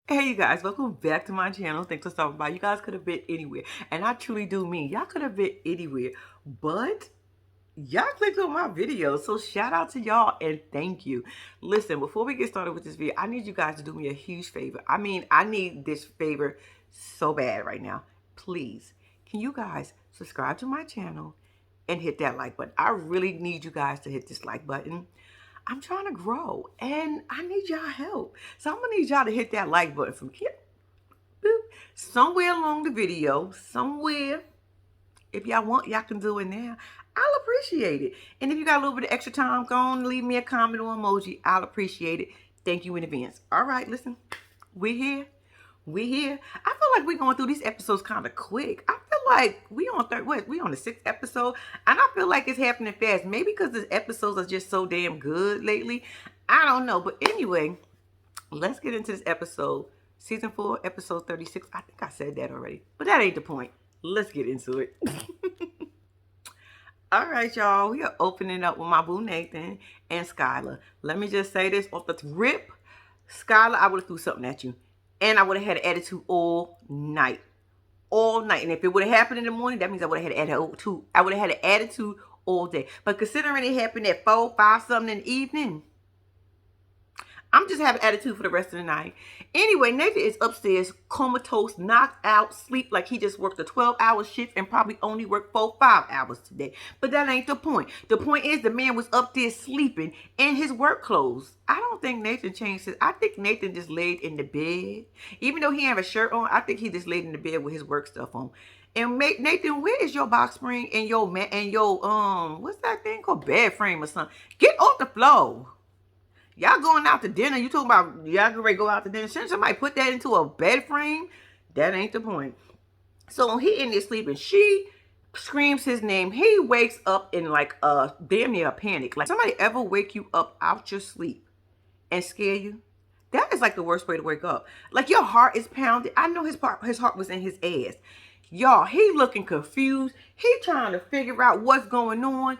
Hey you guys, welcome back to my channel. Thanks for stopping by. You guys could have been anywhere, and I truly do mean y'all could have been anywhere, but y'all clicked on my video, so shout out to y'all and thank you. Listen, before we get started with this video, I need you guys to do me a huge favor. I need this favor so bad right now. Please, can you guys subscribe to my channel and hit that like button? I really need you guys to hit this like button. I'm trying to grow and I need y'all help. So I'm gonna need y'all to hit that like button from here. Boop. Somewhere along the video, somewhere. If y'all want, y'all can do it now. I'll appreciate it. And if you got a little bit of extra time, go on and leave me a comment or emoji. I'll appreciate it. Thank you in advance. All right, listen. We're here. We're here. I feel like we're going through these episodes kind of quick. I feel like we on the sixth episode, and I feel like it's happening fast. Maybe because the episodes are just so damn good lately. I don't know. But anyway, let's get into this episode. Season 4, episode 36. I think I said that already, but that ain't the point. Let's get into it. All right, y'all. We are opening up with my boo Nathan and Skylar. Let me just say this off the rip. Skylar, I would have threw something at you. And I would have had an attitude all night. All night. And if it would have happened in the morning, that means I would have had an attitude. I would have had an attitude all day. But considering it happened at 4, 5 something in the evening, I'm just having attitude for the rest of the night. Anyway, Nathan is upstairs, comatose, knocked out, sleep like he just worked a 12-hour shift and probably only worked 4, 5 hours today. But that ain't the point. The point is the man was up there sleeping in his work clothes. I don't think Nathan changed his. I think Nathan just laid in the bed. Even though he have a shirt on, I think he just laid in the bed with his work stuff on. And Nathan, where is your box spring and your what's that thing called, bed frame or something? Get off the floor. Y'all going out to dinner. You talking about y'all get ready to go out to dinner. Shouldn't somebody put that into a bed frame? That ain't the point. So he in there sleeping. She screams his name. He wakes up in like a damn near a panic. Like, somebody ever wake you up out your sleep and scare you? That is like the worst way to wake up. Like, your heart is pounding. I know his heart was in his ass. Y'all, he looking confused. He trying to figure out what's going on.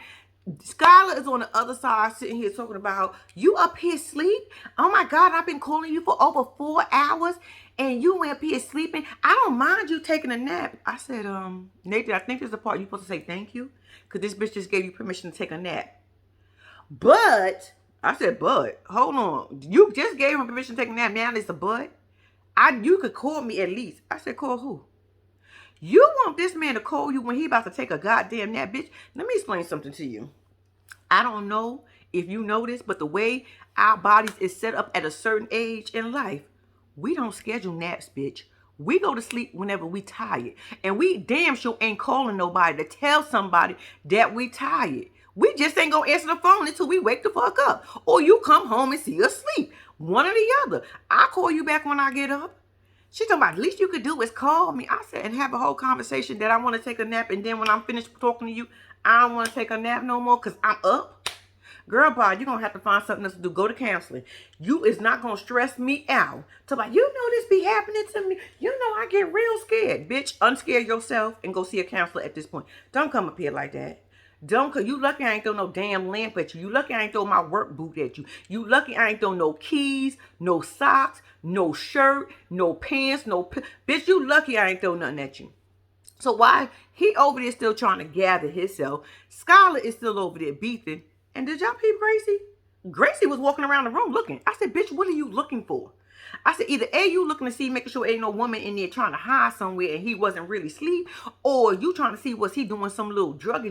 Skylar is on the other side sitting here talking about, you up here sleep? Oh my God, I've been calling you for over 4 hours and you up here sleeping. I don't mind you taking a nap. I said, Nathan, I think there's a part you're supposed to say thank you because this bitch just gave you permission to take a nap. But, I said, but, hold on. You just gave him permission to take a nap. Now it's a but? You could call me at least. I said, call who? You want this man to call you when he about to take a goddamn nap, bitch? Let me explain something to you. I don't know if you know this, but the way our bodies is set up at a certain age in life, we don't schedule naps, bitch. We go to sleep whenever we tired. And we damn sure ain't calling nobody to tell somebody that we tired. We just ain't gonna answer the phone until we wake the fuck up. Or you come home and see us sleep. One or the other. I'll call you back when I get up. She's talking about, the least you could do is call me. I said, and have a whole conversation that I want to take a nap. And then when I'm finished talking to you, I don't want to take a nap no more because I'm up. Girl, bye, you're going to have to find something else to do. Go to counseling. You is not going to stress me out. Talk about, you know this be happening to me. You know I get real scared. Bitch, unscare yourself and go see a counselor at this point. Don't come up here like that. Don't, cause you lucky I ain't throw no damn lamp at you. You lucky I ain't throw my work boot at you. You lucky I ain't throw no keys, no socks, no shirt, no pants, bitch, you lucky I ain't throw nothing at you. So why he over there still trying to gather himself, Skylar is still over there beefing. And did y'all peep Gracie? Gracie was walking around the room looking. I said, bitch, what are you looking for? I said, either A, you looking to see, making sure ain't no woman in there trying to hide somewhere and he wasn't really asleep, or you trying to see was he doing some little drug,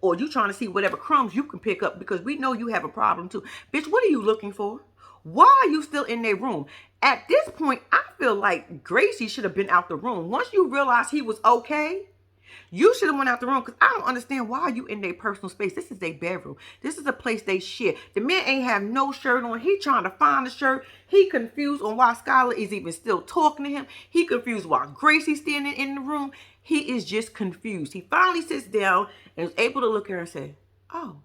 or you trying to see whatever crumbs you can pick up because we know you have a problem too. Bitch, what are you looking for? Why are you still in their room? At this point, I feel like Gracie should have been out the room. Once you realize he was okay, you should have went out the room because I don't understand why you in their personal space. This is their bedroom. This is a place they share. The man ain't have no shirt on. He trying to find the shirt. He confused on why Skylar is even still talking to him. He confused why Gracie's standing in the room. He is just confused. He finally sits down and is able to look at her and say, oh,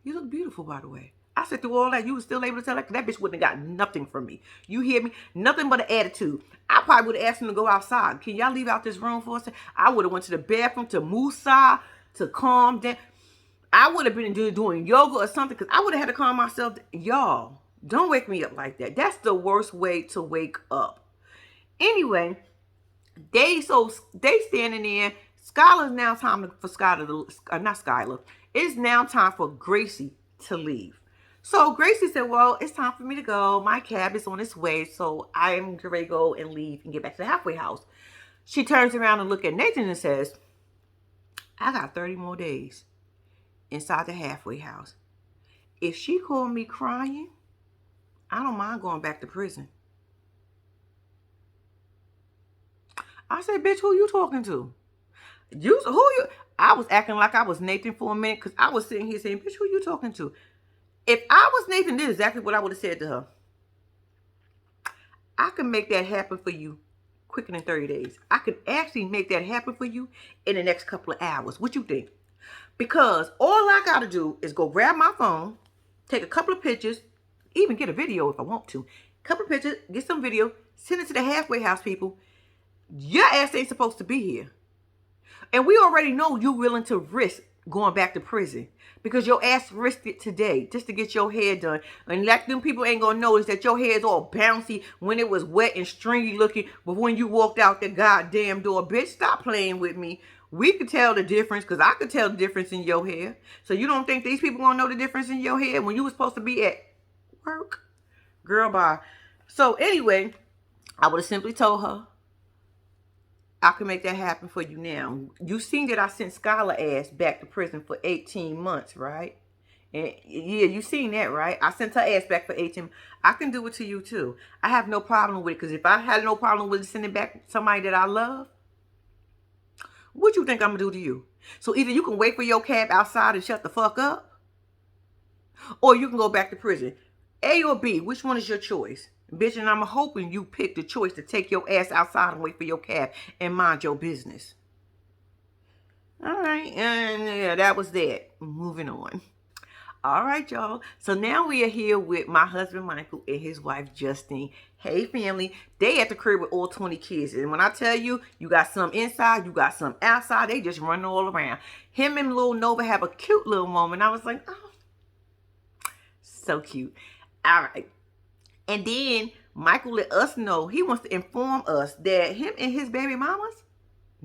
you look beautiful, by the way. I said, through all that, you was still able to tell that? That bitch wouldn't have got nothing from me. You hear me? Nothing but an attitude. I probably would have asked him to go outside. Can y'all leave out this room for a second? I would have went to the bathroom to Musa, to calm down. I would have been doing yoga or something because I would have had to calm myself. Y'all, don't wake me up like that. That's the worst way to wake up. Anyway, they standing there. Skylar's now time for Skylar to not Skylar. It's now time for Gracie to leave. So Gracie said, "Well, it's time for me to go. My cab is on its way, so I'm ready to go and leave and get back to the halfway house." She turns around and look at Nathan and says, "I got 30 more days inside the halfway house. If she called me crying, I don't mind going back to prison." I said, "Bitch, who you talking to? Who you?" I was acting like I was Nathan for a minute because I was sitting here saying, "Bitch, who you talking to?" If I was Nathan, this is exactly what I would have said to her. "I can make that happen for you quicker than 30 days. I can actually make that happen for you in the next couple of hours. What you think? Because all I got to do is go grab my phone, take a couple of pictures, even get a video if I want to. Couple of pictures, get some video, send it to the halfway house people. Your ass ain't supposed to be here. And we already know you're willing to risk going back to prison because your ass risked it today just to get your hair done. And like them people ain't gonna notice that your hair is all bouncy when it was wet and stringy looking, but when you walked out the goddamn door, bitch, stop playing with me. We could tell the difference because I could tell the difference in your hair. So you don't think these people gonna know the difference in your hair when you was supposed to be at work? Girl, bye. So anyway, I would have simply told her, "I can make that happen for you now." You seen that I sent Skylar ass back to prison for 18 months, right? And yeah, you seen that, right? I sent her ass back for 18. I can do it to you too. I have no problem with it because if I had no problem with sending back somebody that I love, what you think I'm gonna do to you? So either you can wait for your cab outside and shut the fuck up, or you can go back to prison. A or B, which one is your choice? Bitch, and I'm hoping you pick the choice to take your ass outside and wait for your cab and mind your business. All right, and yeah, that was that. Moving on. All right, y'all. So now we are here with my husband, Michael, and his wife, Justine. Hey, family. They at the crib with all 20 kids. And when I tell you, you got some inside, you got some outside, they just running all around. Him and little Nova have a cute little moment. I was like, oh, so cute. All right. And then Michael let us know he wants to inform us that him and his baby mamas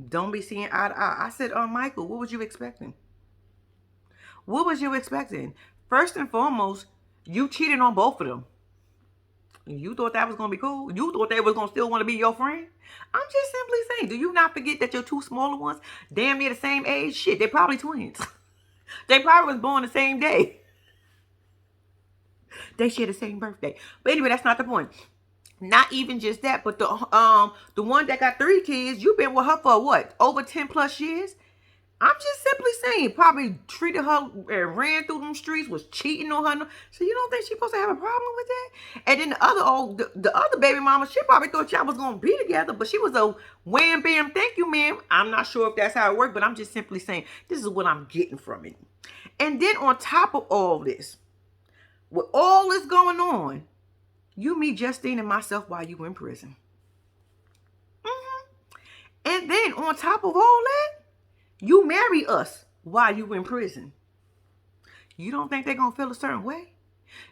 don't be seeing eye to eye. I said, "Oh, Michael, what was you expecting? What was you expecting? First and foremost, you cheated on both of them. You thought that was going to be cool? You thought they was going to still want to be your friend? I'm just simply saying, do you not forget that your two smaller ones, damn near the same age? Shit, they probably twins. They probably was born the same day. They share the same birthday. But anyway, that's not the point. Not even just that, but the one that got 3 kids, you've been with her for what? Over 10 plus years? I'm just simply saying, probably treated her and ran through them streets, was cheating on her. So you don't think she's supposed to have a problem with that? And then the other baby mama, she probably thought y'all was gonna be together, but she was a wham bam, thank you, ma'am. I'm not sure if that's how it worked, but I'm just simply saying this is what I'm getting from it. And then on top of all this, with all this going on, you meet Justine and myself while you were in prison. And then on top of all that, you marry us while you were in prison. You don't think they're going to feel a certain way?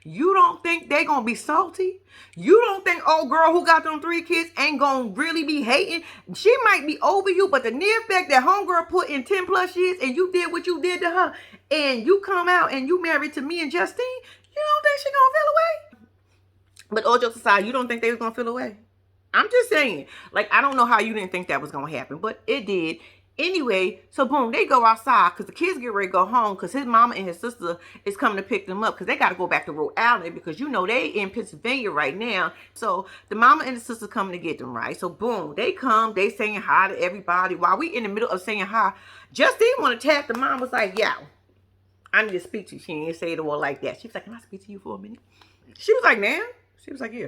You don't think they're going to be salty? You don't think old girl who got them 3 kids ain't going to really be hating? She might be over you, but the near fact that homegirl put in 10 plus years and you did what you did to her and you come out and you married to me and Justine, you don't think she going to feel away? But all jokes aside, you don't think they was going to feel away? I'm just saying. Like, I don't know how you didn't think that was going to happen, but it did. Anyway, so boom, they go outside because the kids get ready to go home because his mama and his sister is coming to pick them up because they got to go back to Rhode Island because, you know, they in Pennsylvania right now. So the mama and the sister coming to get them, right? So boom, they come, they saying hi to everybody. While we in the middle of saying hi, Justine want to tap the mom, was like, "Yeah, I need to speak to you." She didn't say it all like that. She was like, "Can I speak to you for a minute?" She was like, "Man." She was like, "Yeah."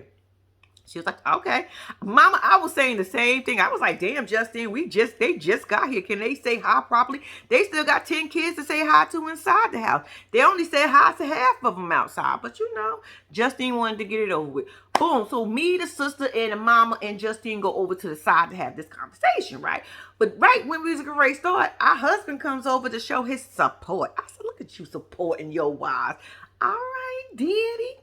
She was like, "Okay." Mama, I was saying the same thing. I was like, "Damn, Justine, they just got here. Can they say hi properly?" They still got 10 kids to say hi to inside the house. They only said hi to half of them outside. But you know, Justine wanted to get it over with. Boom. So me, the sister, and the mama and Justine go over to the side to have this conversation, right? But right when we was getting ready to start, our husband comes over to show his support. I said, "Look at you supporting your wives." All right, Daddy.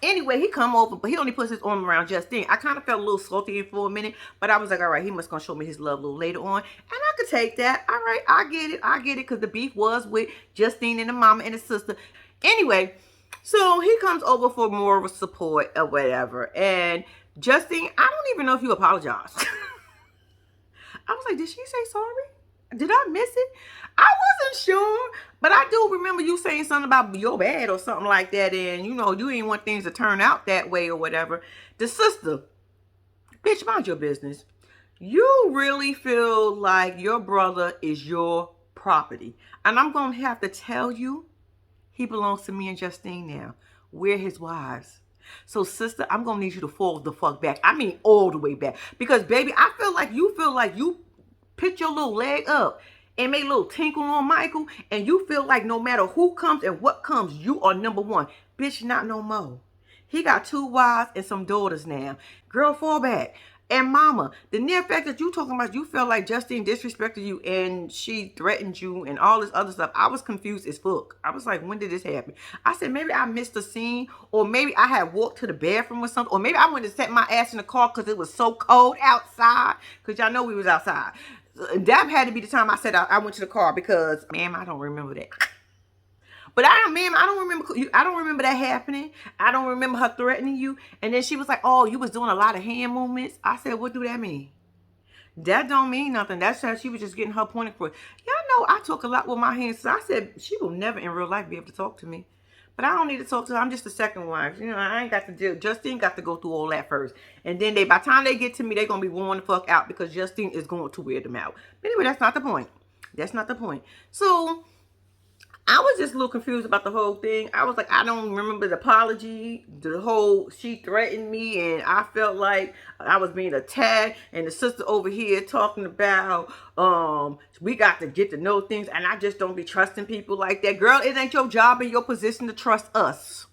Anyway, he come over, but he only puts his arm around Justine. I kind of felt a little salty for a minute, but I was like, all right, he must gonna show me his love a little later on. And I could take that. All right, I get it. I get it, because the beef was with Justine and the mama and the sister. Anyway, so he comes over for more support or whatever. And Justine, I don't even know if you apologized. I was like, did she say sorry? Did I miss it? I wasn't sure, but I do remember you saying something about your bad or something like that, and you didn't want things to turn out that way or whatever. The sister, bitch, mind your business. You really feel like your brother is your property, and I'm gonna have to tell you, he belongs to me and Justine now. We're his wives. So, sister, I'm gonna need you to fall the fuck back. I mean, all the way back, because baby, I feel like you pick your little leg up and make a little tinkle on Michael, and you feel like no matter who comes and what comes, you are number one. Bitch, not no more. He got 2 wives and some daughters now. Girl, fall back. And mama, the near fact that you talking about, you felt like Justine disrespected you and she threatened you and all this other stuff. I was confused as fuck. I was like, when did this happen? I said, maybe I missed a scene, or maybe I had walked to the bathroom or something, or maybe I went to set my ass in the car because it was so cold outside, because y'all know we was outside. That had to be the time I said I went to the car, because, ma'am, I don't remember that. But I don't remember that happening. I don't remember her threatening you. And then she was like, oh, you was doing a lot of hand movements. I said, what do that mean? That don't mean nothing. That's how she was just getting her point across. Y'all know I talk a lot with my hands. So I said, she will never in real life be able to talk to me. But I don't need to talk to her. I'm just the second wife. I ain't got to do. Justine got to go through all that first. And then by the time they get to me, they're going to be worn the fuck out, because Justine is going to wear them out. But anyway, that's not the point. That's not the point. So I was just a little confused about the whole thing. I was like, I don't remember the apology, the whole she threatened me, and I felt like I was being attacked, and the sister over here talking about we got to get to know things, and I just don't be trusting people like that. Girl, it ain't your job and your position to trust us.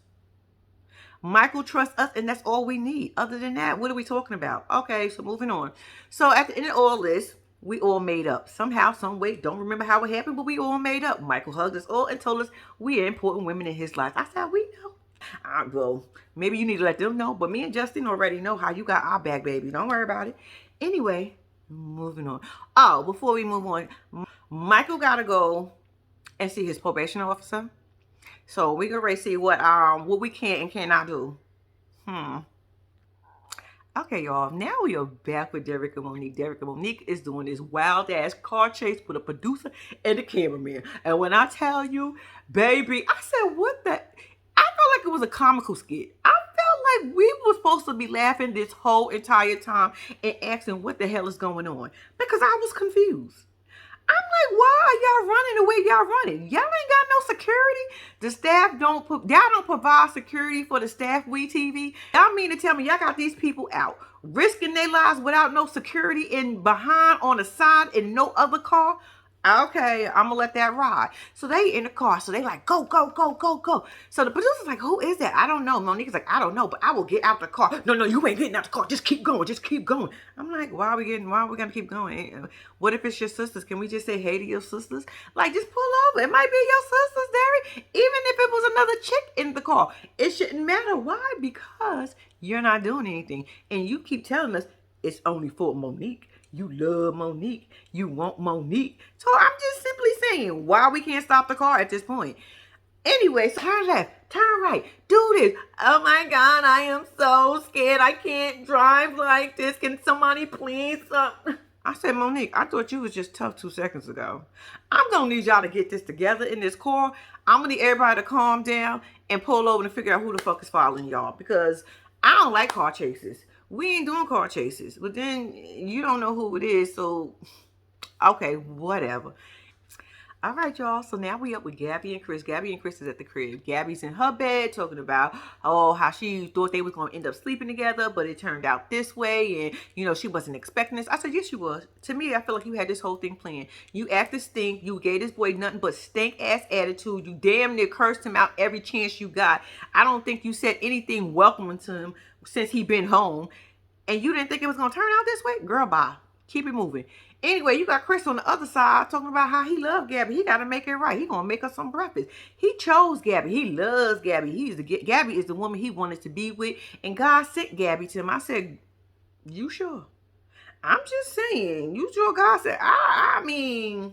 Michael trusts us, and that's all we need. Other than that, what are we talking about? Okay, so moving on. So at the end of all this, we all made up. Somehow, some way, don't remember how it happened, but we all made up. Michael hugged us all and told us we are important women in his life. I said, we know. Well, maybe you need to let them know, but me and Justin already know how you got our back, baby. Don't worry about it. Anyway, moving on. Oh, before we move on, Michael got to go and see his probation officer. So we're going to see what we can and cannot do. Okay, y'all. Now we are back with Derek and Monique. Derek and Monique is doing this wild-ass car chase with a producer and a cameraman. And when I tell you, baby, I said, what the... I felt like it was a comical skit. I felt like we were supposed to be laughing this whole entire time and asking what the hell is going on, because I was confused. I'm like, why are y'all running the way y'all running? Y'all ain't got no security. The staff y'all don't provide security for the staff WeTV. Y'all mean to tell me y'all got these people out risking their lives without no security in behind, on the side, in no other car? Okay, I'm gonna let that ride. So they in the car, so they like, go, go, go, go, go. So the producer's like, who is that? I don't know. Monique's like, I don't know, but I will get out the car. No, you ain't getting out the car. Just keep going. Just keep going. I'm like, why are we gonna keep going? What if it's your sisters? Can we just say hey to your sisters? Like, just pull over. It might be your sisters, Derry. Even if it was another chick in the car, it shouldn't matter. Why? Because you're not doing anything. And you keep telling us it's only for Monique. You love Monique. You want Monique. So I'm just simply saying why we can't stop the car at this point. Anyway, so turn left, turn right, do this. Oh my God, I am so scared. I can't drive like this. Can somebody please? I said, Monique, I thought you was just tough 2 seconds ago. I'm going to need y'all to get this together in this car. I'm going to need everybody to calm down and pull over and figure out who the fuck is following y'all, because I don't like car chases. We ain't doing car chases. But then you don't know who it is, so okay, whatever. All right, y'all. So now we up with Gabby and Chris. Gabby and Chris is at the crib. Gabby's in her bed talking about, how she thought they was going to end up sleeping together, but it turned out this way. And, she wasn't expecting this. I said, yes, you was. To me, I feel like you had this whole thing planned. You acted stink. You gave this boy nothing but stink-ass attitude. You damn near cursed him out every chance you got. I don't think you said anything welcoming to him since he been home. And you didn't think it was going to turn out this way? Girl, bye. Keep it moving. Anyway, you got Chris on the other side talking about how he loved Gabby. He got to make it right. He gonna make her some breakfast. He chose Gabby. He loves Gabby. Gabby is the woman he wanted to be with, and God sent Gabby to him. I said, "You sure?" I'm just saying, you sure? God said, I mean,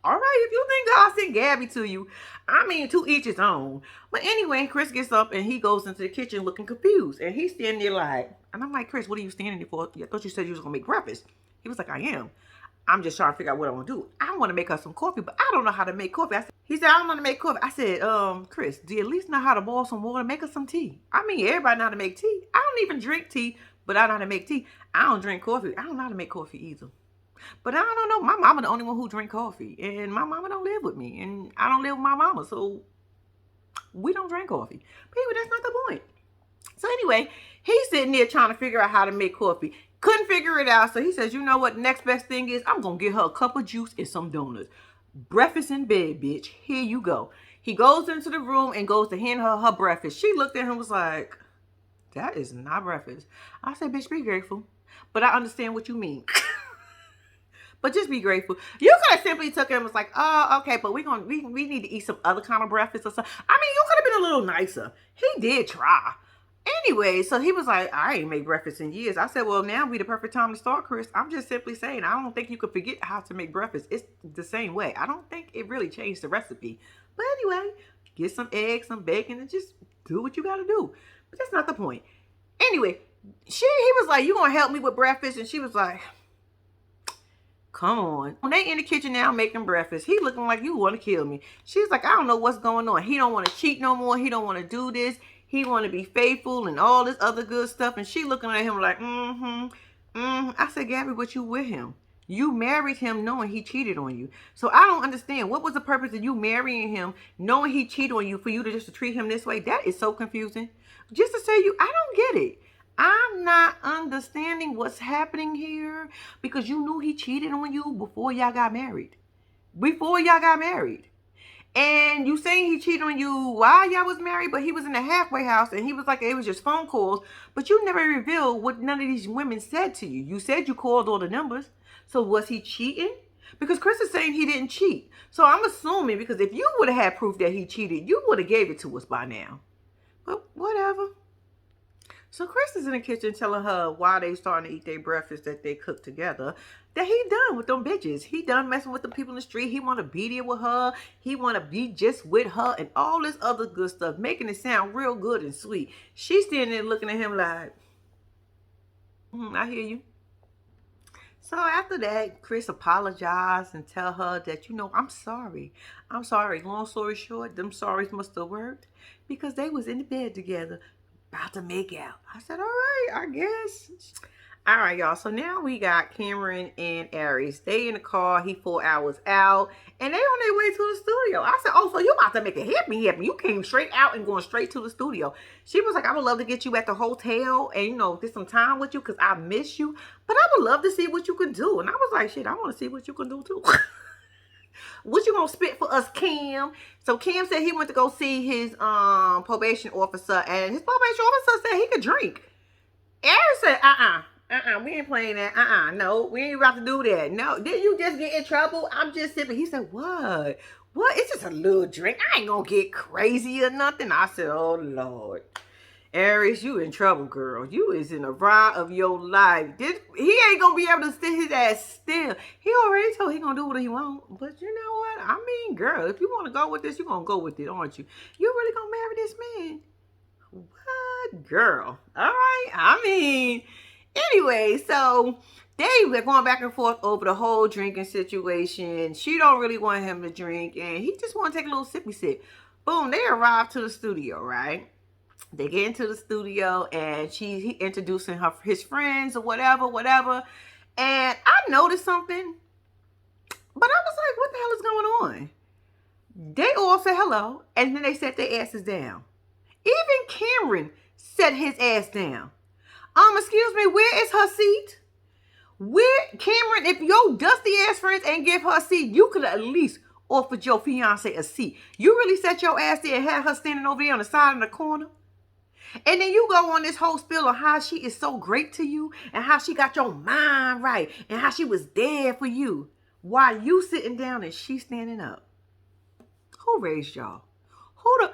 all right, if you think God sent Gabby to you, I mean, to each his own. But anyway, Chris gets up and he goes into the kitchen looking confused. And he's standing there like, and I'm like, Chris, what are you standing there for? I thought you said you was going to make breakfast. He was like, I am. I'm just trying to figure out what I want to do. I want to make her some coffee, but I don't know how to make coffee. He said, I don't know how to make coffee. I said, Chris, do you at least know how to boil some water, make her some tea? I mean, everybody know how to make tea. I don't even drink tea, but I know how to make tea. I don't drink coffee. I don't know how to make coffee either. But I don't know. My mama the only one who drink coffee. And my mama don't live with me. And I don't live with my mama. So we don't drink coffee. But anyway, that's not the point. So anyway, he's sitting there trying to figure out how to make coffee. Couldn't figure it out. So he says, you know what? Next best thing is I'm going to get her a cup of juice and some donuts. Breakfast in bed, bitch. Here you go. He goes into the room and goes to hand her breakfast. She looked at him and was like, that is not breakfast. I said, bitch, be grateful. But I understand what you mean. But just be grateful. You could have simply took it and was like, oh, okay, but we need to eat some other kind of breakfast or something. I mean, you could have been a little nicer. He did try. Anyway, so he was like, I ain't made breakfast in years. I said, well, now would be the perfect time to start, Chris. I'm just simply saying, I don't think you could forget how to make breakfast. It's the same way. I don't think it really changed the recipe. But anyway, get some eggs, some bacon, and just do what you got to do. But that's not the point. Anyway, he was like, you going to help me with breakfast? And she was like, come on. When they in the kitchen now making breakfast, he looking like you want to kill me. She's like, I don't know what's going on. He don't want to cheat no more. He don't want to do this. He want to be faithful and all this other good stuff. And she looking at him like, I said, Gabby, but you with him. You married him knowing he cheated on you. So I don't understand. What was the purpose of you marrying him knowing he cheated on you for you to just to treat him this way? That is so confusing. Just to say I don't get it. I'm not understanding what's happening here because you knew he cheated on you before y'all got married. And you saying he cheated on you while y'all was married, but he was in the halfway house and he was like, it was just phone calls, but you never revealed what none of these women said to you. You said you called all the numbers. So was he cheating? Because Chris is saying he didn't cheat. So I'm assuming because if you would have had proof that he cheated, you would have gave it to us by now. But whatever. So Chris is in the kitchen telling her why they starting to eat their breakfast that they cooked together. That he done with them bitches. He done messing with the people in the street. He want to be there with her. He want to be just with her and all this other good stuff. Making it sound real good and sweet. She's standing there looking at him like, I hear you. So after that, Chris apologized and tell her that, I'm sorry. I'm sorry. Long story short, them sorries must have worked because they was in the bed together. About to make out. I said, all right, I guess. All right, y'all. So now we got Cameron and Aries. They in the car. He 4 hours out. And they on their way to the studio. I said, oh, so you about to make it happen. You came straight out and going straight to the studio. She was like, I would love to get you at the hotel and, get some time with you because I miss you. But I would love to see what you can do. And I was like, shit, I want to see what you can do too. What you gonna spit for us, Cam? So Cam said he went to go see his probation officer, and his probation officer said he could drink. Aaron said, we ain't playing that. No, we ain't about to do that. No, didn't you just get in trouble? I'm just sipping. He said, what? What? It's just a little drink. I ain't gonna get crazy or nothing. I said, oh Lord. Aries, you in trouble, girl. You is in the ride of your life. He ain't gonna be able to sit his ass still. He already told he gonna do what he want. But you know what? I mean, girl, if you want to go with this, you gonna go with it, aren't you? You really gonna marry this man? What, girl? All right. I mean, anyway, so they were going back and forth over the whole drinking situation. She don't really want him to drink, and he just want to take a little sippy sip. Boom, they arrived to the studio, right? They get into the studio and he introducing his friends or whatever. And I noticed something, but I was like, what the hell is going on? They all said hello and then they set their asses down. Even Cameron set his ass down. Excuse me, where is her seat? Cameron, if your dusty ass friends ain't give her a seat, you could at least offered your fiance a seat. You really set your ass there and had her standing over there on the side of the corner? And then you go on this whole spiel of how she is so great to you and how she got your mind right and how she was there for you while you sitting down and she standing up. Who raised y'all? Who the...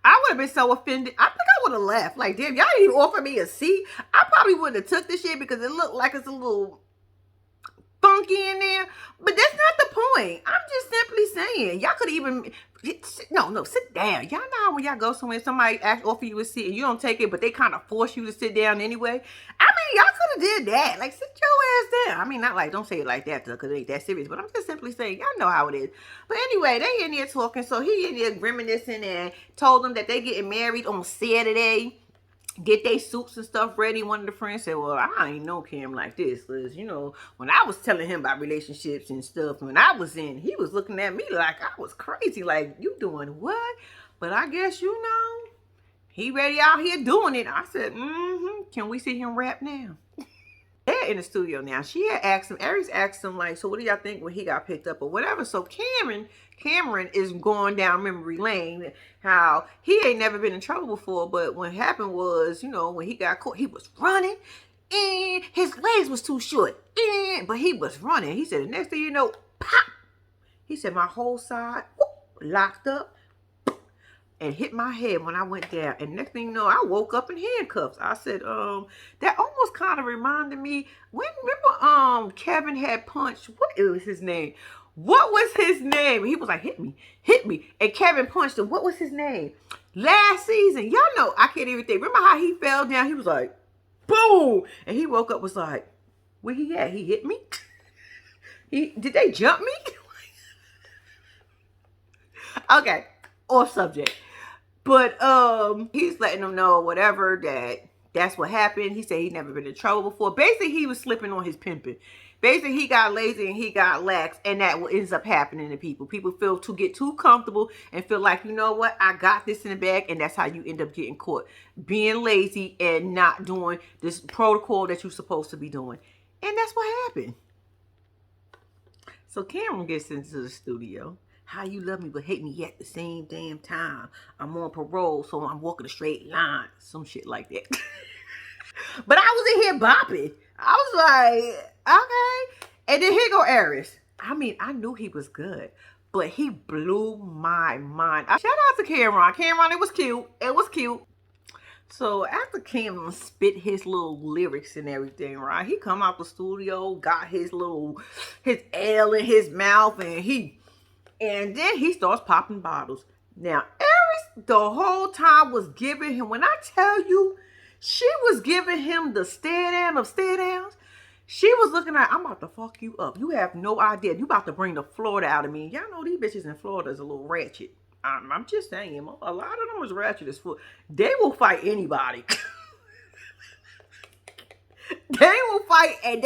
I would have been so offended. I think I would have left. Like, damn, y'all didn't even offer me a seat. I probably wouldn't have took this shit because it looked like it's a little funky in there. But that's not the point. I'm just simply saying. Y'all could even... No, sit down. Y'all know how when y'all go somewhere, somebody offer you a seat and you don't take it, but they kind of force you to sit down anyway. I mean, y'all could have did that. Like, sit your ass down. I mean, not like, don't say it like that because it ain't that serious, but I'm just simply saying, y'all know how it is. But anyway, they in there talking, so he in there reminiscing and told them that they getting married on Saturday. Get their suits and stuff ready. One of the friends said, well, I ain't know Cam like this. Because, you know, when I was telling him about relationships and stuff, when I was in, he was looking at me like I was crazy. Like, you doing what? But I guess, you know, he ready out here doing it. I said, can we see him rap now? They're in the studio now. She had asked him, Aries asked him, like, so what do y'all think when he got picked up or whatever? So Cameron is going down memory lane, how he ain't never been in trouble before, but what happened was, you know, when he got caught, he was running and his legs was too short, but he was running. He said, the next thing you know, pop! He said, my whole side locked up and hit my head when I went down. And next thing you know, I woke up in handcuffs. I said, that almost kind of reminded me, remember Kevin had punched, what was his name? What was his name? He was like, hit me. And Kevin punched him. What was his name? Last season. Y'all know, I can't even think. Remember how he fell down? He was like, boom. And he woke up, was like, where he at? He hit me? Did they jump me? Okay, off subject. But he's letting them know whatever that's what happened. He said he'd never been in trouble before. Basically, he was slipping on his pimping. Basically, he got lazy and he got lax, and that what ends up happening to people. People get too comfortable and feel like, you know what, I got this in the bag, and that's how you end up getting caught. Being lazy and not doing this protocol that you're supposed to be doing. And that's what happened. So Cameron gets into the studio. How you love me but hate me at the same damn time. I'm on parole, so I'm walking a straight line. Some shit like that. But I was in here bopping. I was like, okay. And then here go Aries. I mean, I knew he was good, but he blew my mind. Shout out to Cameron. Cameron, it was cute. It was cute. So after Cameron spit his little lyrics and everything, right? He come out the studio, got his L in his mouth, and then he starts popping bottles. Now, Aries, the whole time was giving him, when I tell you, she was giving him the stare down of stare downs. She was looking like, I'm about to fuck you up. You have no idea. You about to bring the Florida out of me. Y'all know these bitches in Florida is a little ratchet. I'm just saying, a lot of them is ratchet as fuck. They will fight anybody. They will fight, and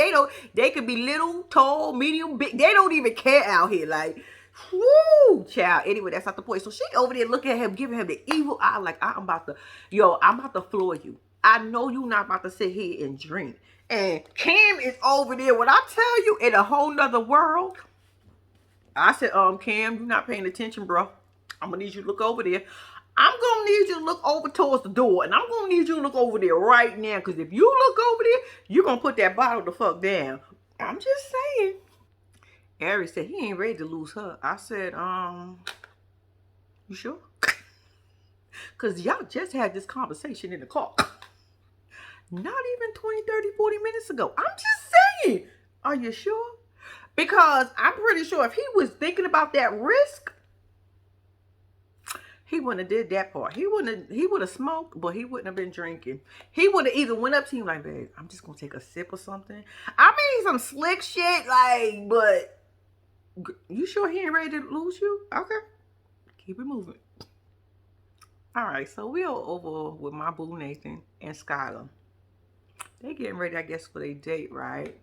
they could be little, tall, medium, big. They don't even care out here. Like, whoo, child. Anyway, that's not the point. So she over there looking at him, giving him the evil eye, like, I'm about to floor you. I know you not about to sit here and drink. And Cam is over there, when I tell you, in a whole nother world. I said, Cam, you're not paying attention, bro. I'm gonna need you to look over there. I'm gonna need you to look over towards the door, and I'm gonna need you to look over there right now, because if you look over there, you're gonna put that bottle the fuck down. I'm just saying. Aries said he ain't ready to lose her. I said, you sure? Because y'all just had this conversation in the car. Not even 20, 30, 40 minutes ago. I'm just saying. Are you sure? Because I'm pretty sure if he was thinking about that risk, he wouldn't have did that part. He would have smoked, but he wouldn't have been drinking. He would have either went up to him like, babe, I'm just going to take a sip or something. I mean, some slick shit, like, but you sure he ain't ready to lose you? Okay. Keep it moving. All right, so we're over with my boo Nathan and Skylar. They getting ready, I guess, for their date, right?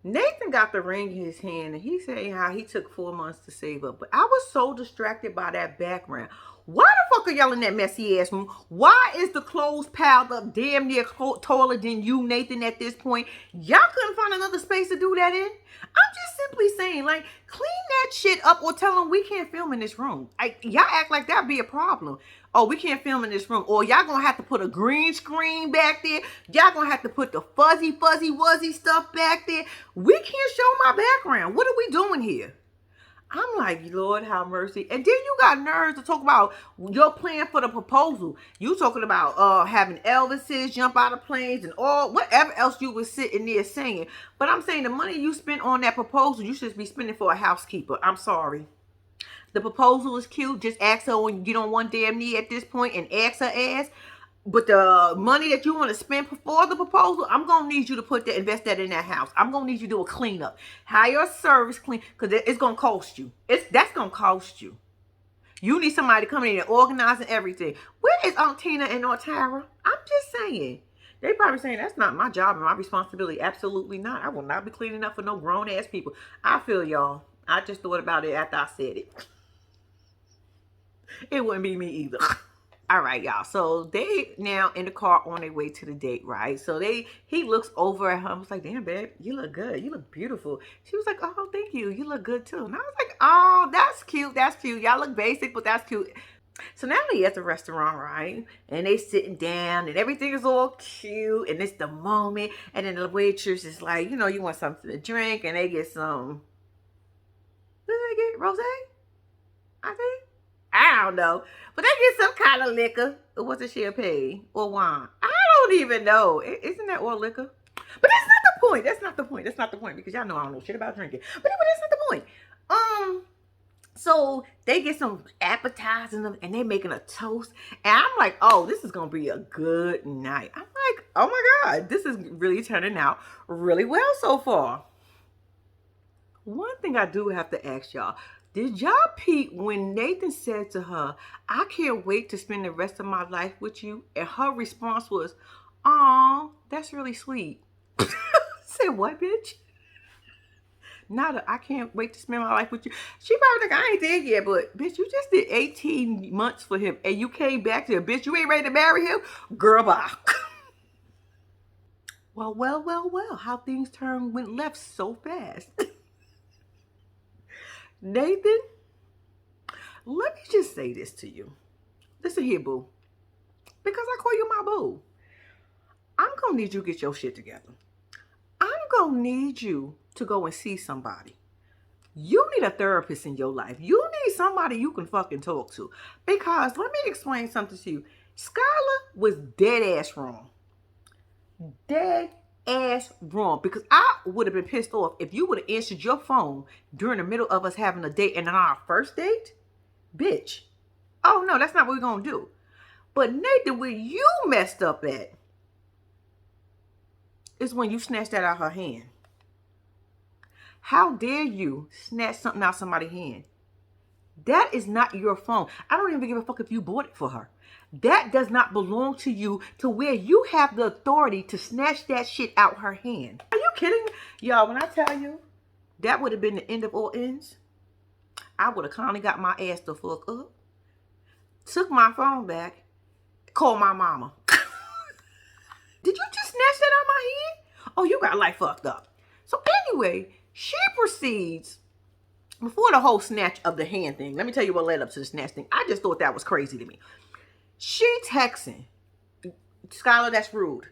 Nathan got the ring in his hand, and he's saying how he took 4 months to save up. But I was so distracted by that background. Why the fuck are y'all in that messy ass room? Why is the clothes piled up damn near taller than you, Nathan, at this point? Y'all couldn't find another space to do that in? I'm just simply saying, like, clean that shit up or tell them we can't film in this room. Y'all act like that'd be a problem. Oh, we can't film in this room. Or y'all gonna have to put a green screen back there. Y'all gonna have to put the fuzzy wuzzy stuff back there. We can't show my background. What are we doing here? I'm like, Lord have mercy. And then you got nerves to talk about your plan for the proposal. You talking about having Elvises jump out of planes and all whatever else you was sitting there saying. But I'm saying the money you spent on that proposal, you should be spending for a housekeeper. I'm sorry. The proposal is cute. Just ask her when you get on one damn knee at this point and ask her ass. But the money that you want to spend for the proposal, I'm going to need you to invest that in that house. I'm going to need you to do a cleanup. Hire a service clean, because it's going to cost you. That's going to cost you. You need somebody to come in and organize and everything. Where is Aunt Tina and Aunt Tara? I'm just saying. They probably saying, that's not my job and my responsibility. Absolutely not. I will not be cleaning up for no grown-ass people. I feel y'all. I just thought about it after I said it. It wouldn't be me either. All right, y'all. So they now in the car on their way to the date, right? So he looks over at her and was like, damn, babe, you look good. You look beautiful. She was like, oh, thank you. You look good too. And I was like, oh, that's cute. That's cute. Y'all look basic, but that's cute. So now they at the restaurant, right? And they sitting down and everything is all cute. And it's the moment. And then the waitress is like, you know, you want something to drink. And they get some, what did they get? Rosé? I think. I don't know. But they get some kind of liquor. Or was it champagne or wine? I don't even know. Isn't that all liquor? But that's not the point. That's not the point. That's not the point. Because y'all know I don't know shit about drinking. But anyway, that's not the point. So they get some appetizing them and they making a toast. And I'm like, oh, this is going to be a good night. I'm like, oh my God, this is really turning out really well so far. One thing I do have to ask y'all. Did y'all peep when Nathan said to her, I can't wait to spend the rest of my life with you? And her response was, aw, that's really sweet. I said, what, bitch? Not I can't wait to spend my life with you. She probably think I ain't there yet, but bitch, you just did 18 months for him and you came back to him. Bitch, you ain't ready to marry him? Girl, bye. Well, how things went left so fast. Nathan, let me just say this to you. Listen here, boo. Because I call you my boo. I'm going to need you to get your shit together. I'm going to need you to go and see somebody. You need a therapist in your life. You need somebody you can fucking talk to. Because let me explain something to you. Skylar was dead ass wrong. Dead ass wrong. Because I would have been pissed off if you would have answered your phone during the middle of us having a date and on our first date. Bitch. Oh no, that's not what we're going to do. But Nathan, where you messed up at is when you snatched that out of her hand. How dare you snatch something out of somebody's hand? That is not your phone. I don't even give a fuck if you bought it for her. That does not belong to you to where you have the authority to snatch that shit out her hand. Are you kidding me? Y'all, when I tell you that would have been the end of all ends, I would have kindly got my ass the fuck up, took my phone back, called my mama. Did you just snatch that out of my hand? Oh, you got life fucked up. So anyway, she proceeds, before the whole snatch of the hand thing, let me tell you what led up to the snatch thing. I just thought that was crazy to me. She texting, Skylar, that's rude.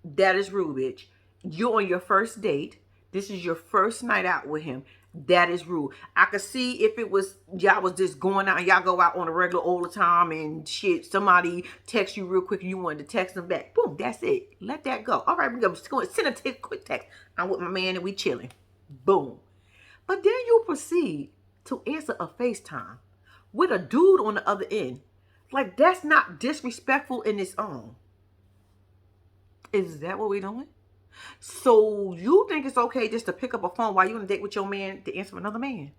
That is rude, bitch. You're on your first date. This is your first night out with him. That is rude. I could see if it was, y'all was just going out and y'all go out on a regular all the time and shit. Somebody text you real quick and you wanted to text them back. Boom, that's it. Let that go. All right, we're going to send a quick text. I'm with my man and we chilling. Boom. But then you proceed to answer a FaceTime with a dude on the other end. Like, that's not disrespectful in its own. Is that what we're doing? So you think it's okay just to pick up a phone while you're on a date with your man to answer another man?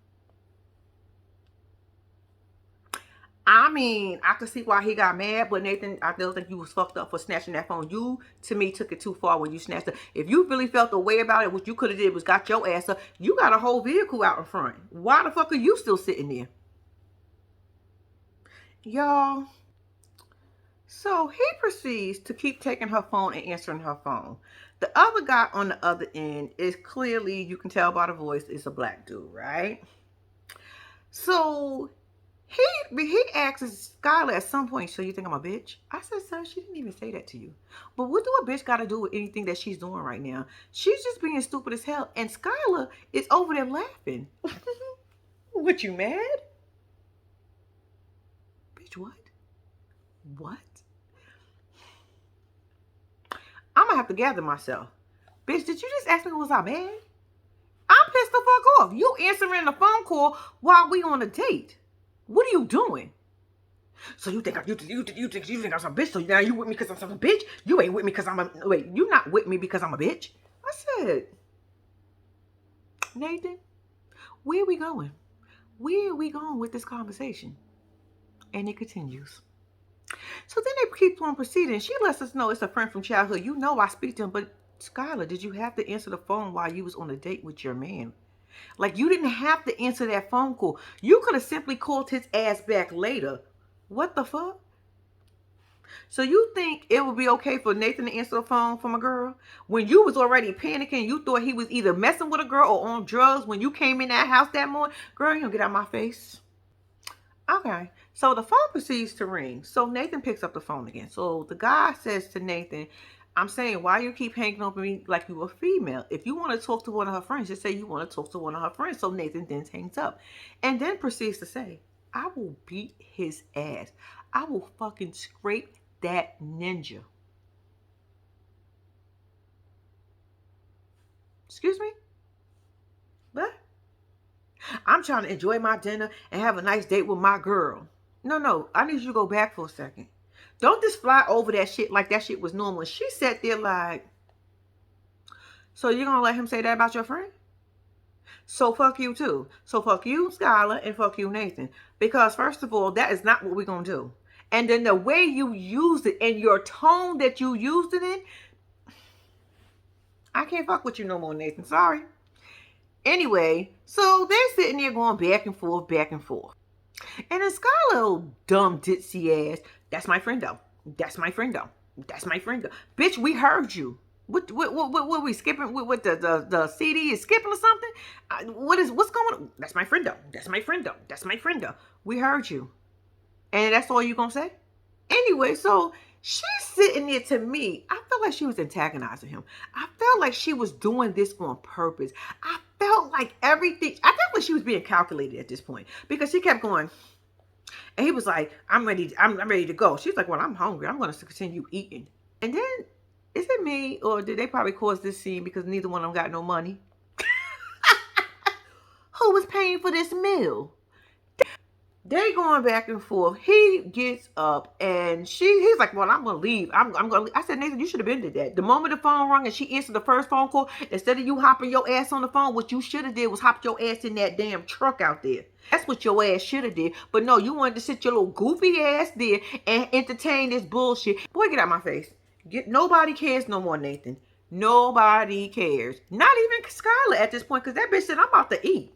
I mean, I could see why he got mad, but Nathan, I still think you was fucked up for snatching that phone. You, to me, took it too far when you snatched it. If you really felt the way about it, what you could have did was got your ass up. You got a whole vehicle out in front. Why the fuck are you still sitting there? Y'all. So he proceeds to keep taking her phone and answering her phone. The other guy on the other end is clearly, you can tell by the voice, is a black dude, right? So He asks Skylar at some point, so you think I'm a bitch? I said, son, she didn't even say that to you. But what do a bitch got to do with anything that she's doing right now? She's just being stupid as hell. And Skylar is over there laughing. What, you mad? Bitch, what? What? I'm going to have to gather myself. Bitch, did you just ask me was I mad? I'm pissed the fuck off. You answering the phone call while we on a date. What are you doing? So you think I'm a bitch? So now you with me because I'm a bitch? You ain't with me because I'm a wait. You not with me because I'm a bitch? I said, Nathan, where are we going? Where are we going with this conversation? And it continues. So then they keep on proceeding. She lets us know it's a friend from childhood. You know I speak to him, but Skylar, did you have to answer the phone while you was on a date with your man? Like, you didn't have to answer that phone call. You could have simply called his ass back later. What the fuck? So you think it would be okay for Nathan to answer the phone from a girl? When you was already panicking, you thought he was either messing with a girl or on drugs when you came in that house that morning? Girl, you don't get out of my face. Okay, so the phone proceeds to ring. So Nathan picks up the phone again. So the guy says to Nathan, I'm saying, why you keep hanging up on me like you a female? If you want to talk to one of her friends, just say you want to talk to one of her friends. So Nathan then hangs up and then proceeds to say, I will beat his ass. I will fucking scrape that ninja. Excuse me? What? I'm trying to enjoy my dinner and have a nice date with my girl. No, I need you to go back for a second. Don't just fly over that shit like that shit was normal. She sat there like, so you're going to let him say that about your friend? So fuck you too. So fuck you, Skylar, and fuck you, Nathan. Because first of all, that is not what we're going to do. And then the way you used it and your tone that you used it in, I can't fuck with you no more, Nathan. Sorry. Anyway, so they're sitting there going back and forth, back and forth. And then Skylar, old dumb ditzy ass, that's my friend though. That's my friend though. That's my friend though. Bitch, we heard you. What we skipping? What the CD is skipping or something? What's going on? That's my friend though. That's my friend though. That's my friend though. We heard you. And that's all you gonna say? Anyway, so she's sitting there, to me, I felt like she was antagonizing him. I felt like she was doing this on purpose. I felt like everything, I felt like she was being calculated at this point because she kept going, and he was like, I'm ready to go. She's like, well, I'm hungry. I'm going to continue eating. And then, is it me, or did they probably cause this scene because neither one of them got no money? Who was paying for this meal? They going back and forth. He gets up and he's like, well, I'm going to leave. I'm going to leave. I said, Nathan, you should have been did that. The moment the phone rang and she answered the first phone call, instead of you hopping your ass on the phone, what you should have did was hop your ass in that damn truck out there. That's what your ass should have did. But no, you wanted to sit your little goofy ass there and entertain this bullshit. Boy, get out my face. Nobody cares no more, Nathan. Nobody cares. Not even Skylar at this point, because that bitch said, I'm about to eat.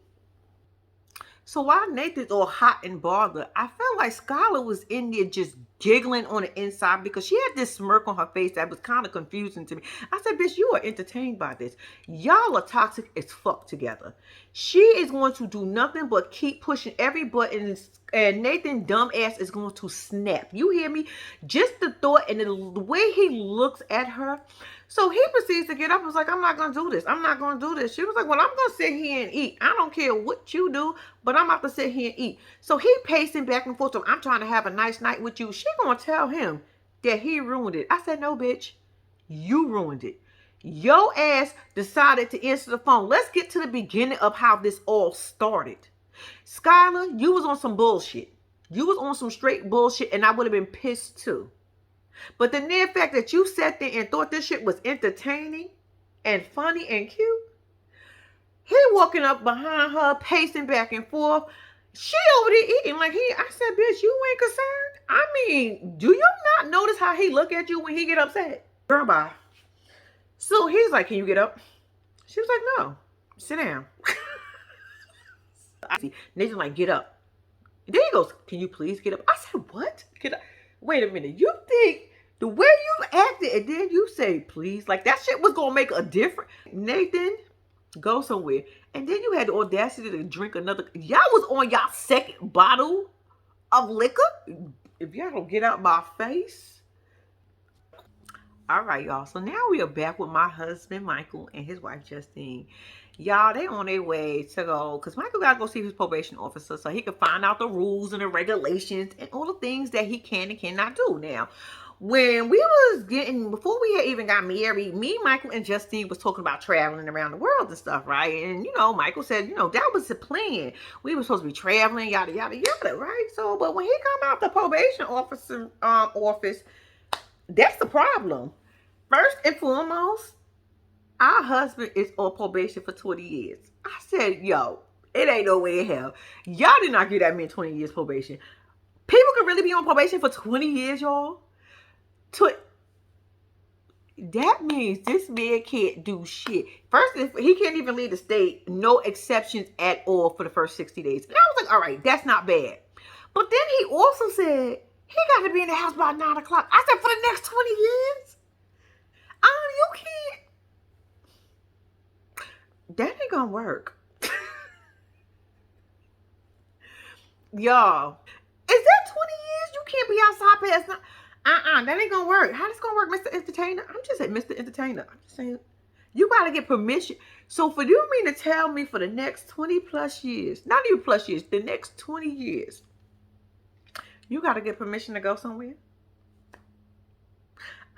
So while Nathan's all hot and bothered, I felt like Skylar was in there just giggling on the inside because she had this smirk on her face that was kind of confusing to me. I said, bitch, you are entertained by this. Y'all are toxic as fuck together. She is going to do nothing but keep pushing every button, and Nathan dumb ass is going to snap. You hear me? Just the thought and the way he looks at her. So he proceeds to get up and was like, I'm not going to do this. I'm not going to do this. She was like, well, I'm going to sit here and eat. I don't care what you do, but I'm about to sit here and eat. So he pacing back and forth. So I'm trying to have a nice night with you. She going to tell him that he ruined it. I said, no, bitch, you ruined it. Your ass decided to answer the phone. Let's get to the beginning of how this all started. Skylar, you was on some bullshit. You was on some straight bullshit, and I would have been pissed too. But the mere fact that you sat there and thought this shit was entertaining and funny and cute, he walking up behind her, pacing back and forth. She over there eating like I said, bitch, you ain't concerned? I mean, do you not notice how he look at you when he get upset? Girl, bye. So he's like, can you get up? She was like, no, sit down. Nathan like, get up. Then he goes, can you please get up? I said, what? Get up. Wait a minute. You think the way you acted and then you say, please, like that shit was going to make a difference? Nathan, go somewhere. And then you had the audacity to drink another. Y'all was on y'all second bottle of liquor. If y'all don't get out my face. All right, y'all. So now we are back with my husband, Michael, and his wife, Justine. Y'all, they on their way to go, because Michael got to go see his probation officer so he can find out the rules and the regulations and all the things that he can and cannot do. Now, when we was getting, before we had even got married, me, Michael, and Justine was talking about traveling around the world and stuff, right? And, Michael said, that was the plan. We were supposed to be traveling, yada, yada, yada, right? So, but when he come out the probation officer office, that's the problem. First and foremost, our husband is on probation for 20 years. I said, yo, it ain't no way in hell. Y'all did not get that man 20 years probation. People can really be on probation for 20 years, y'all. That means this man can't do shit. First, he can't even leave the state, no exceptions at all for the first 60 days. And I was like, all right, that's not bad. But then he also said he got to be in the house by 9 o'clock. I said, for the next 20 years? You can't. That ain't gonna work. Y'all, is that 20 years? You can't be outside past now. That ain't gonna work. How this gonna work, Mr. Entertainer? I'm just saying, Mr. Entertainer. I'm just saying, you gotta get permission. So for you mean to tell me for the next 20 plus years, not even plus years, the next 20 years, you gotta get permission to go somewhere?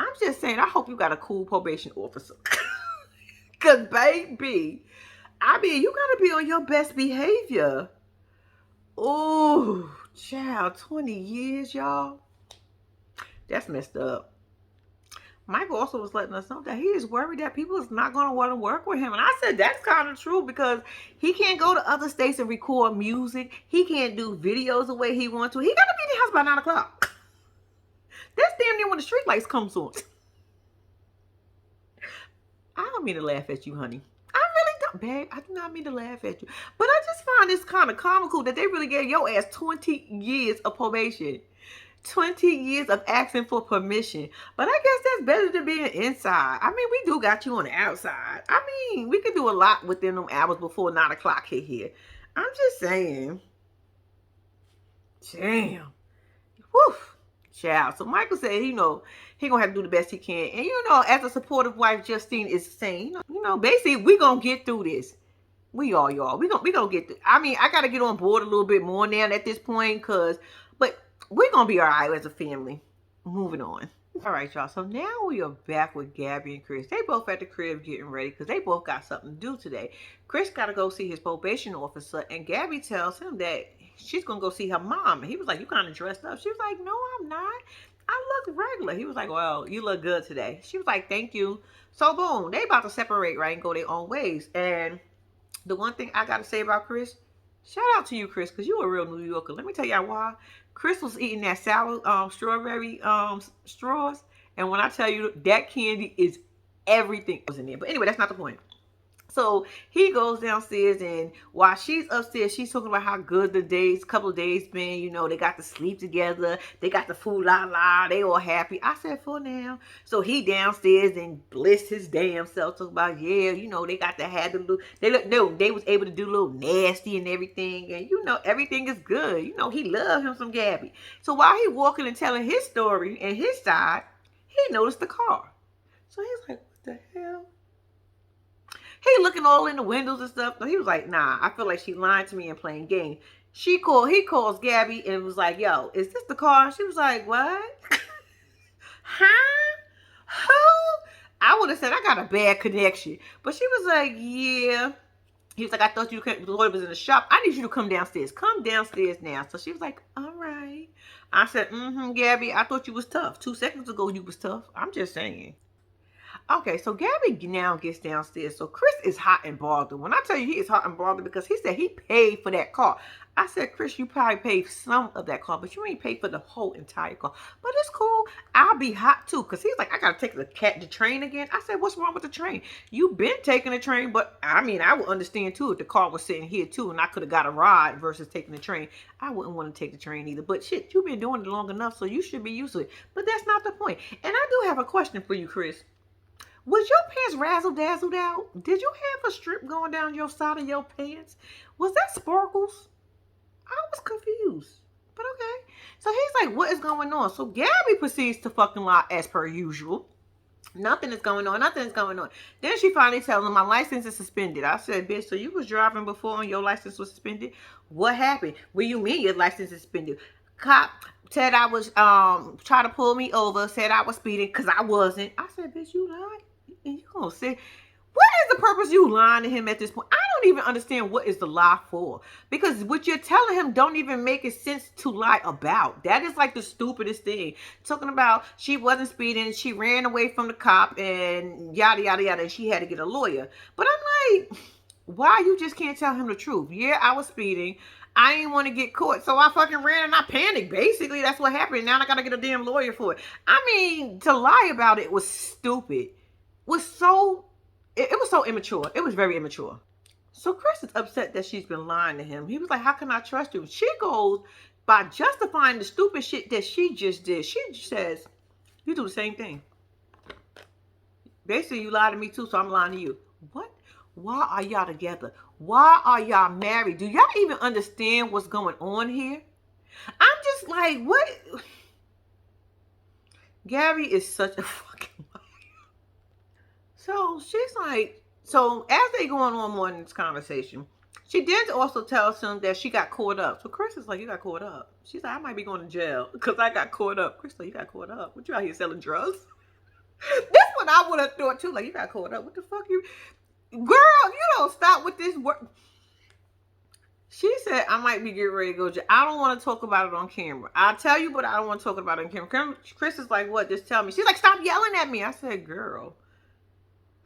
I'm just saying, I hope you got a cool probation officer. Because, baby, you got to be on your best behavior. Oh, child, 20 years, y'all. That's messed up. Michael also was letting us know that he is worried that people is not going to want to work with him. And I said, that's kind of true, because he can't go to other states and record music. He can't do videos the way he wants to. He got to be in the house by 9 o'clock. That's damn near when the street lights comes on. I don't mean to laugh at you, honey. I really don't, babe. I do not mean to laugh at you. But I just find this kind of comical that they really gave your ass 20 years of probation. 20 years of asking for permission. But I guess that's better than being inside. I mean, we do got you on the outside. I mean, we can do a lot within them hours before 9 o'clock hit here. I'm just saying. Damn. Woof. Child. So Michael said, he gonna have to do the best he can. And as a supportive wife, Justine is saying, basically we gonna get through this. We all, y'all. We gonna get through. I mean, I gotta get on board a little bit more now at this point, but we're gonna be all right as a family. Moving on. All right, y'all. So now we are back with Gabby and Chris. They both at the crib getting ready because they both got something to do today. Chris got to go see his probation officer, and Gabby tells him that she's going to go see her mom. And he was like, you kind of dressed up. She was like, no, I'm not. I look regular. He was like, well, you look good today. She was like, thank you. So boom, they about to separate, right, and go their own ways. And the one thing I got to say about Chris, shout out to you, Chris, because you a real New Yorker. Let me tell y'all why. Chris was eating that sour strawberry straws. And when I tell you, that candy is everything was in there. But anyway, that's not the point. So he goes downstairs, and while she's upstairs, she's talking about how good the couple of days been. They got to sleep together. They got the food, they all happy. I said, for now. So he downstairs and bliss his damn self, talking about, yeah, they got to have the little, they was able to do a little nasty and everything. And, everything is good. He loved him some Gabby. So while he walking and telling his story and his side, he noticed the car. So he's like, what the hell? He looking all in the windows and stuff. So he was like, nah, I feel like she lying to me and playing games. He calls Gabby and was like, yo, is this the car? She was like, what? Huh? Who? I would have said, I got a bad connection. But she was like, yeah. He was like, I thought the Lord was in the shop. I need you to come downstairs. Come downstairs now. So she was like, all right. I said, Gabby, I thought you was tough. 2 seconds ago, you was tough. I'm just saying. Okay, so Gabby now gets downstairs. So Chris is hot and bothered. When I tell you he is hot and bothered, because he said he paid for that car. I said, Chris, you probably paid some of that car, but you ain't paid for the whole entire car. But it's cool. I'll be hot too. Because he's like, I got to take the train again. I said, what's wrong with the train? You've been taking the train, but I mean, I would understand too if the car was sitting here too and I could have got a ride versus taking the train. I wouldn't want to take the train either. But shit, you've been doing it long enough, so you should be used to it. But that's not the point. And I do have a question for you, Chris. Was your pants razzle-dazzled out? Did you have a strip going down your side of your pants? Was that sparkles? I was confused. But okay. So he's like, what is going on? So Gabby proceeds to fucking lie as per usual. Nothing is going on. Nothing is going on. Then she finally tells him, my license is suspended. I said, bitch, so you was driving before and your license was suspended? What happened? What do you mean your license is suspended? Cop said I was trying to pull me over, said I was speeding because I wasn't. I said, bitch, you lied? And you gonna say, what is the purpose of you lying to him at this point? I don't even understand what is the lie for. Because what you're telling him don't even make sense to lie about. That is like the stupidest thing. Talking about she wasn't speeding, she ran away from the cop and yada, yada, yada, and she had to get a lawyer. But I'm like, why you just can't tell him the truth? Yeah, I was speeding. I didn't want to get caught, so I fucking ran and I panicked. Basically, that's what happened. Now I gotta get a damn lawyer for it. I mean, to lie about it was stupid. It was so immature. It was very immature. So Chris is upset that she's been lying to him. He was like, how can I trust you? She goes by justifying the stupid shit that she just did. She says, you do the same thing. Basically, you lie to me too, so I'm lying to you. What? Why are y'all together? Why are y'all married? Do y'all even understand what's going on here? I'm just like, what? Gabby is such a fucking liar. So she's like, so as they going on more in this conversation, she did also tell him that she got caught up. So Chris is like, you got caught up. She's like, I might be going to jail because I got caught up. Chris like, you got caught up. What, you out here selling drugs? That's what I would have thought too. Like, you got caught up. What the fuck you? Girl, you don't stop with this work. She said, I might be getting ready to go to jail. I don't want to talk about it on camera. I'll tell you, but I don't want to talk about it on camera. Chris is like, what? Just tell me. She's like, stop yelling at me. I said, girl,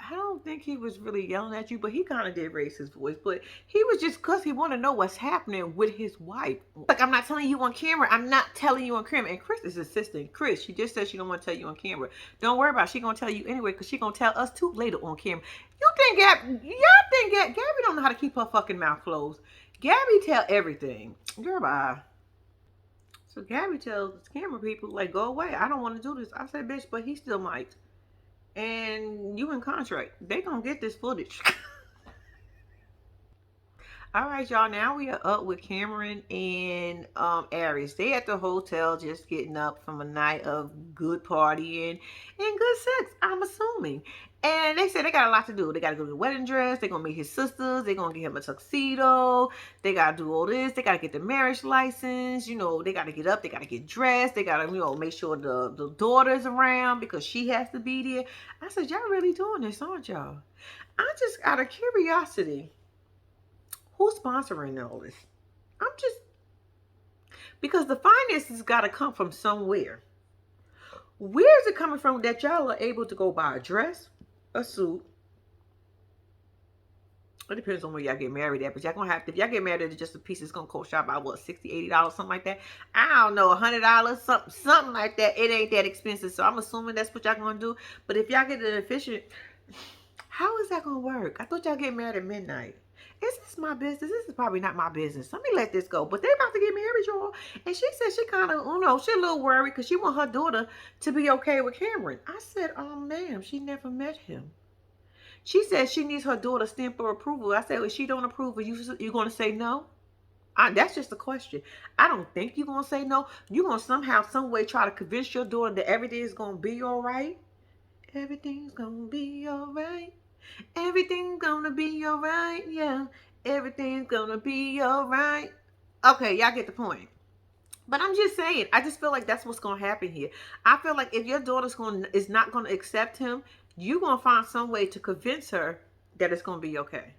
I don't think he was really yelling at you, but he kind of did raise his voice. But he was just because he want to know what's happening with his wife. Like, I'm not telling you on camera. I'm not telling you on camera. And Chris is insistent. Chris, she just said she don't want to tell you on camera. Don't worry about it. She going to tell you anyway because she going to tell us too later on camera. Y'all think Gabby don't know how to keep her fucking mouth closed. Gabby tell everything. Girl, bye. So Gabby tells the camera people, like, go away. I don't want to do this. I said, bitch, but he still might. And you in contract. They gonna get this footage. All right, y'all. Now we are up with Cameron and Aries. They at the hotel just getting up from a night of good partying and good sex, I'm assuming. And they said they got a lot to do. They got to go to the wedding dress. They're going to meet his sisters. They're going to get him a tuxedo. They got to do all this. They got to get the marriage license. You know, they got to get up. They got to get dressed. They got to, you know, make sure the daughter's around because she has to be there. I said, y'all really doing this, aren't y'all? I just, out of curiosity, who's sponsoring all this? I'm just, because the finances got to come from somewhere. Where is it coming from that y'all are able to go buy a dress, a suit? It depends on where y'all get married at, but y'all gonna have to, if y'all get married at just a piece, it's gonna cost y'all about what, $60, $80, something like that. I don't know, $100, something like that. It ain't that expensive, so I'm assuming that's what y'all gonna do. But if y'all get an efficient, how is that gonna work? I thought y'all get married at midnight. Is this my business? This is probably not my business. Let me let this go. But they about to get married, y'all. And she said she kind of, you know, she a little worried because she want her daughter to be okay with Cameron. I said, ma'am, she never met him. She said she needs her daughter's stamp of approval. I said, if she don't approve, you going to say no? That's just a question. I don't think you're going to say no. You're going to somehow, some way try to convince your daughter that everything is going to be all right. Everything's going to be all right. Everything's gonna be alright, yeah. Everything's gonna be alright. Okay, y'all get the point. But I'm just saying, I just feel like that's what's gonna happen here. I feel like if your daughter's is not gonna accept him, you're gonna find some way to convince her that it's gonna be okay.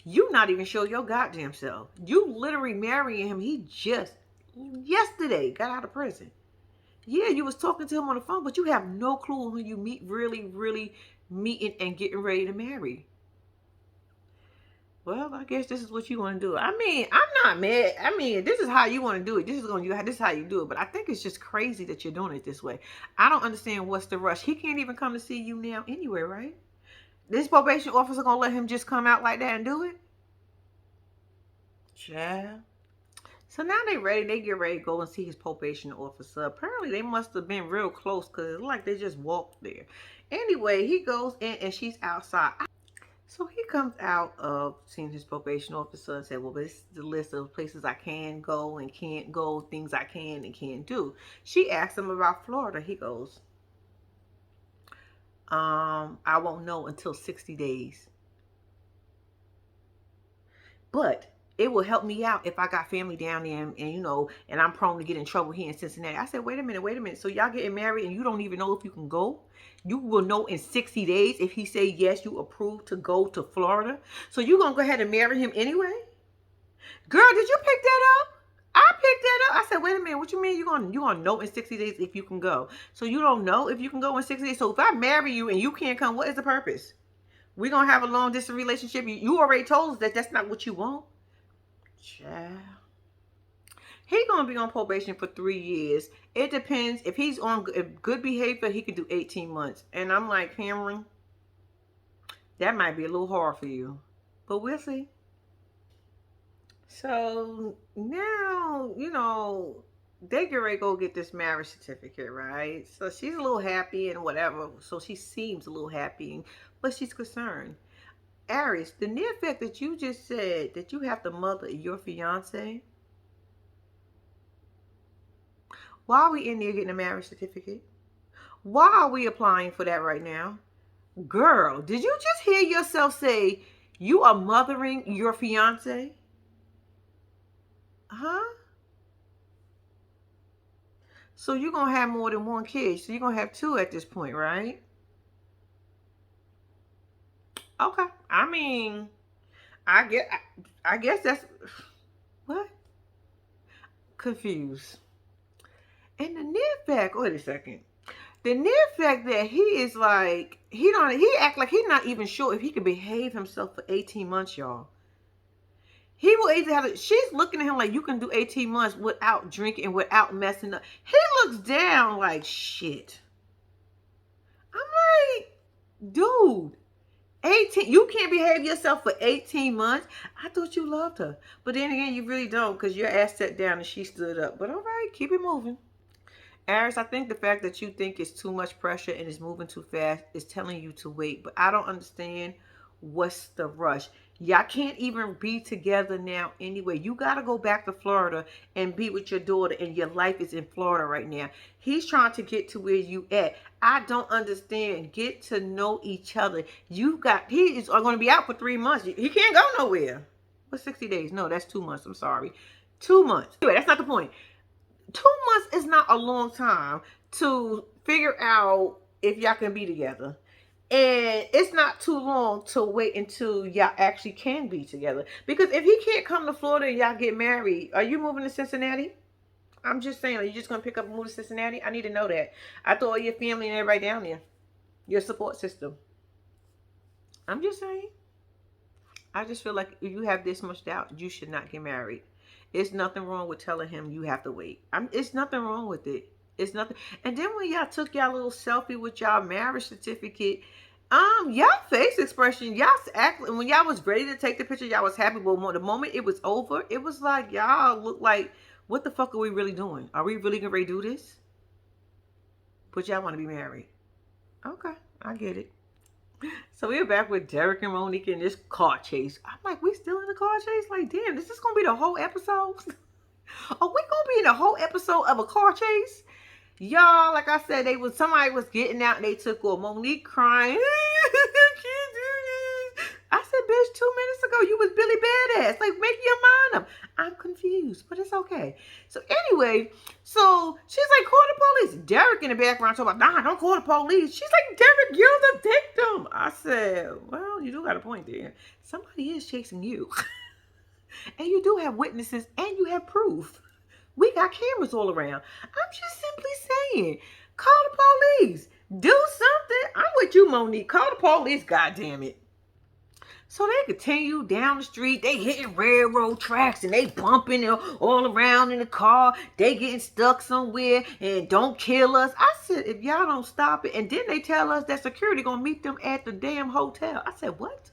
You not even sure your goddamn self. You literally marrying him. He just yesterday got out of prison. Yeah, you was talking to him on the phone, but you have no clue who you really meeting and getting ready to marry. Well, I guess this is what you want to do. I mean, I'm not mad. I mean, this is how you want to do it. This is how you do it. But I think it's just crazy that you're doing it this way. I don't understand what's the rush. He can't even come to see you now anyway, right? This probation officer gonna let him just come out like that and do it? Child. So now they ready. They get ready to go and see his probation officer. Apparently, they must have been real close because it's like they just walked there. Anyway, he goes in and she's outside. So he comes out of seeing his probation officer and said, well, this is the list of places I can go and can't go, things I can and can't do. She asked him about Florida. He goes, I won't know until 60 days. But it will help me out if I got family down there and I'm prone to get in trouble here in Cincinnati. I said, wait a minute. So y'all getting married and you don't even know if you can go? You will know in 60 days if he say yes, you approve to go to Florida. So you gonna go ahead and marry him anyway? Girl, did you pick that up? I picked that up. I said, wait a minute, what you mean you gonna know in 60 days if you can go? So you don't know if you can go in 60 days. So if I marry you and you can't come, what is the purpose? We're gonna have a long distance relationship. You already told us that that's not what you want. Child. He gonna be on probation for 3 years. It depends. If he's on good behavior, he could do 18 months. And I'm like, Cameron, that might be a little hard for you. But we'll see. So now, they get ready to go get this marriage certificate, right? So she's a little happy and whatever. So she seems a little happy, but she's concerned. Aries, the near fact that you just said that you have to mother your fiance, why are we in there getting a marriage certificate? Why are we applying for that right now? Girl, did you just hear yourself say you are mothering your fiance? Huh? So you're going to have more than one kid. So you're going to have two at this point, right? Okay. I mean, I guess that's what? Confused. And the near fact, wait a second. The near fact that he is like, he act like he's not even sure if he can behave himself for 18 months, y'all. He will either have she's looking at him like you can do 18 months without drinking and without messing up. He looks down like shit. I'm like, dude, 18, you can't behave yourself for 18 months. I thought you loved her. But then again, you really don't because your ass sat down and she stood up. But all right, keep it moving. Aries, I think the fact that you think it's too much pressure and it's moving too fast is telling you to wait. But I don't understand what's the rush. Y'all can't even be together now anyway. You got to go back to Florida and be with your daughter, and your life is in Florida right now. He's trying to get to where you at. I don't understand. Get to know each other. He is going to be out for 3 months. He can't go nowhere. What's 60 days? No, that's 2 months. I'm sorry. 2 months. Anyway, that's not the point. 2 months is not a long time to figure out if y'all can be together. And it's not too long to wait until y'all actually can be together. Because if he can't come to Florida and y'all get married, are you moving to Cincinnati? I'm just saying, are you just going to pick up and move to Cincinnati? I need to know that. I thought your family and everybody down there, your support system. I'm just saying. I just feel like if you have this much doubt, you should not get married. It's nothing wrong with telling him you have to wait. It's nothing wrong with it. It's nothing. And then when y'all took y'all little selfie with y'all marriage certificate, y'all face expression, y'all act when y'all was ready to take the picture, y'all was happy. But the moment it was over, it was like y'all look like, what the fuck are we really doing? Are we really gonna do this? But y'all want to be married. Okay, I get it. So we're back with Derek and Monique in this car chase. I'm like, we still in the car chase? Like, damn, is this gonna be the whole episode? Are we gonna be in the whole episode of a car chase? Y'all, like I said, somebody was getting out and they took off. Monique crying. I can't do this. I said, bitch, 2 minutes ago you was Billy Badass. Like, make your mind up. I'm confused, but it's okay. So anyway, so she's like, call the police. Derek in the background talking about, nah, don't call the police. She's like, Derek, you're the victim. I said, well, you do got a point there. Somebody is chasing you. And you do have witnesses and you have proof. We got cameras all around. I'm just simply saying, call the police. Do something. I'm with you, Monique. Call the police, goddammit. So they continue down the street. They hitting railroad tracks and they bumping all around in the car. They getting stuck somewhere and don't kill us. I said, if y'all don't stop it. And then they tell us that security gonna meet them at the damn hotel. I said, what?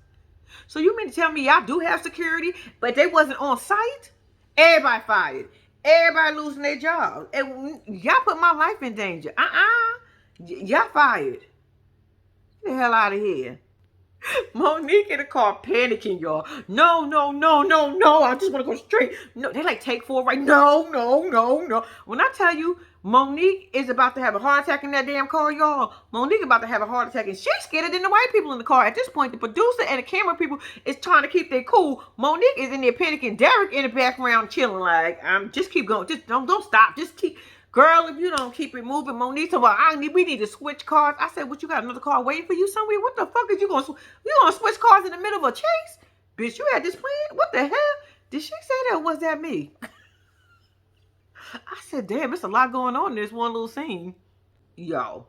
So you mean to tell me y'all do have security, but they wasn't on site? Everybody fired. Everybody losing their jobs. And y'all put my life in danger. Y'all fired. Get the hell out of here. Monique in the car panicking, y'all. No, no, no, no, no. I just want to go straight. No, they like take four right. No, no, no, no. When I tell you, Monique is about to have a heart attack in that damn car, y'all. Monique about to have a heart attack, and she's scared than the white people in the car. At this point, the producer and the camera people is trying to keep their cool. Monique is in there panicking. Derek in the background chilling, like, just keep going. Just don't stop. Just keep. Girl, if you don't keep it moving, Monique said, well, we need to switch cars. I said, what, you got another car waiting for you somewhere? What the fuck is you gonna switch cars in the middle of a chase? Bitch, you had this plan? What the hell? Did she say that or was that me? I said, damn, it's a lot going on in this one little scene. Yo,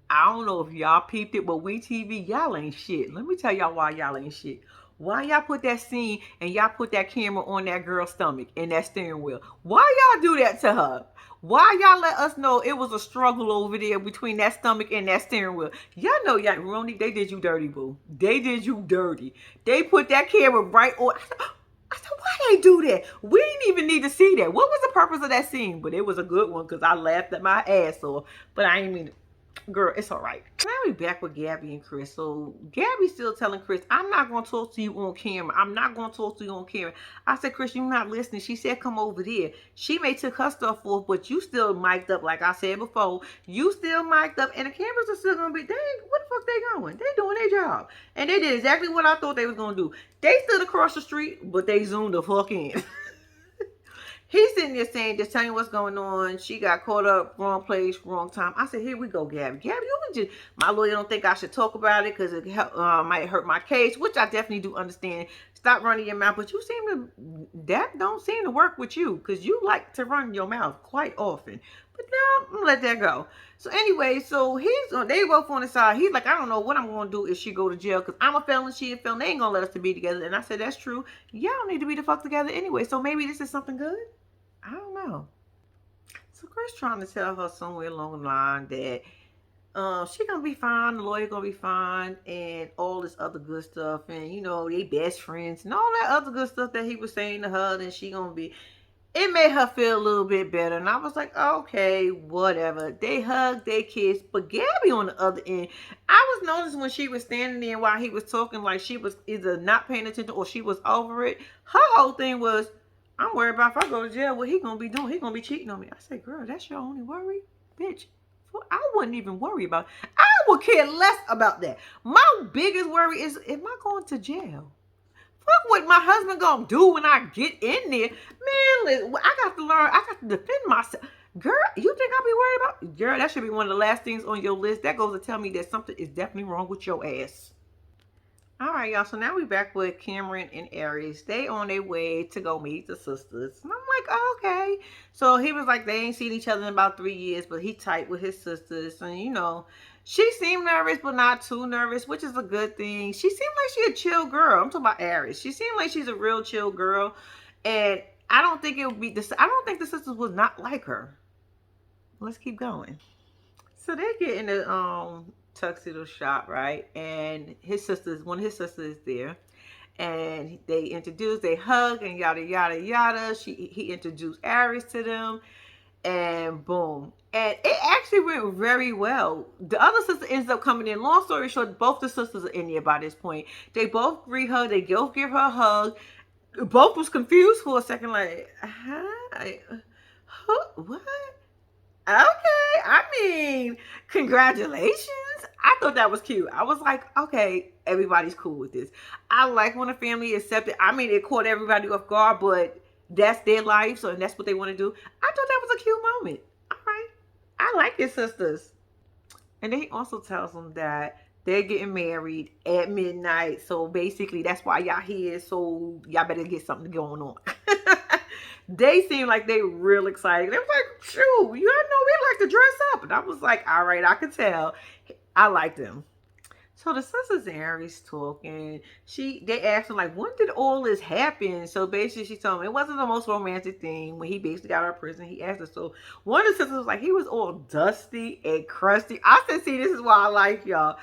I don't know if y'all peeped it, but we TV, y'all ain't shit. Let me tell y'all why y'all ain't shit. Why y'all put that scene and y'all put that camera on that girl's stomach and that steering wheel? Why y'all do that to her? Why y'all let us know it was a struggle over there between that stomach and that steering wheel? Y'all know, y'all, Roni, they did you dirty, boo. They did you dirty. They put that camera right on. I said, why they do that? We didn't even need to see that. What was the purpose of that scene? But it was a good one because I laughed at my ass off. But I ain't mean to. Girl, it's all right. Now we back with Gabby and Chris. So Gabby's still telling Chris, I'm not going to talk to you on camera. I'm not going to talk to you on camera. I said, Chris, you're not listening. She said, come over there. She may took her stuff off, but you still mic'd up, like I said before. You still mic'd up, and the cameras are still going to be, what the fuck they going? They doing their job. And they did exactly what I thought they was going to do. They stood across the street, but they zoomed the fuck in. He's sitting there saying, just telling you what's going on. She got caught up, wrong place, wrong time. I said, here we go, Gabby. Gabby, you just, my lawyer don't think I should talk about it because it might hurt my case, which I definitely do understand. Stop running your mouth. But you seem to, that don't seem to work with you because you like to run your mouth quite often. But now, I'm going to let that go. So anyway, so they both on the side. He's like, I don't know what I'm going to do if she go to jail because I'm a felon, she a felon. They ain't going to let us to be together. And I said, that's true. Y'all need to be the fuck together anyway. So maybe this is something good. I don't know. So Chris trying to tell her somewhere along the line that she gonna be fine, the lawyer gonna be fine, and all this other good stuff, and you know, they best friends and all that other good stuff that he was saying to her, and she gonna be. It made her feel a little bit better, and I was like, okay, whatever. They hugged, they kissed, but Gabby on the other end, I was noticing when she was standing there while he was talking, like she was either not paying attention or she was over it. Her whole thing was, I'm worried about if I go to jail, what he gonna be doing? He gonna be cheating on me. I said, girl, that's your only worry? Bitch, I wouldn't even worry about it. I would care less about that. My biggest worry is, am I going to jail? Fuck what my husband gonna do when I get in there. Man, listen, I got to learn. I got to defend myself. Girl, you think I'll be worried about? Girl, that should be one of the last things on your list. That goes to tell me that something is definitely wrong with your ass. All right, y'all. So now we back with Cameron and Aries. They on their way to go meet the sisters. And I'm like, oh, okay. So he was like, they ain't seen each other in about 3 years, but he tight with his sisters. And, you know, she seemed nervous, but not too nervous, which is a good thing. She seemed like she a chill girl. I'm talking about Aries. She seemed like she's a real chill girl. And I don't think it would be this. I don't think the sisters would not like her. Let's keep going. So they get in the tuxedo shop, right? And one of his sisters is there. And they hug and yada yada yada. He introduced Aries to them, and boom. And it actually went very well. The other sister ends up coming in. Long story short, both the sisters are in there by this point. They both greet her, they both give her a hug. Both was confused for a second, like, hi? What? Okay, I mean, congratulations. I thought that was cute. I was like, okay, everybody's cool with this. I like when a family accepted. I mean, it caught everybody off guard, but that's their life, so that's what they want to do. I thought that was a cute moment. All right. I like your sisters. And then he also tells them that they're getting married at midnight. So basically, that's why y'all here. So y'all better get something going on. They seem like they real excited. They was like, shoot, you know we like to dress up. And I was like, all right, I could tell. I like them. So the sisters and Aries talking. They asked him, like, when did all this happen? So basically she told him it wasn't the most romantic thing when he basically got out of prison. He asked her. So one of the sisters was like, he was all dusty and crusty. I said, see, this is why I like y'all.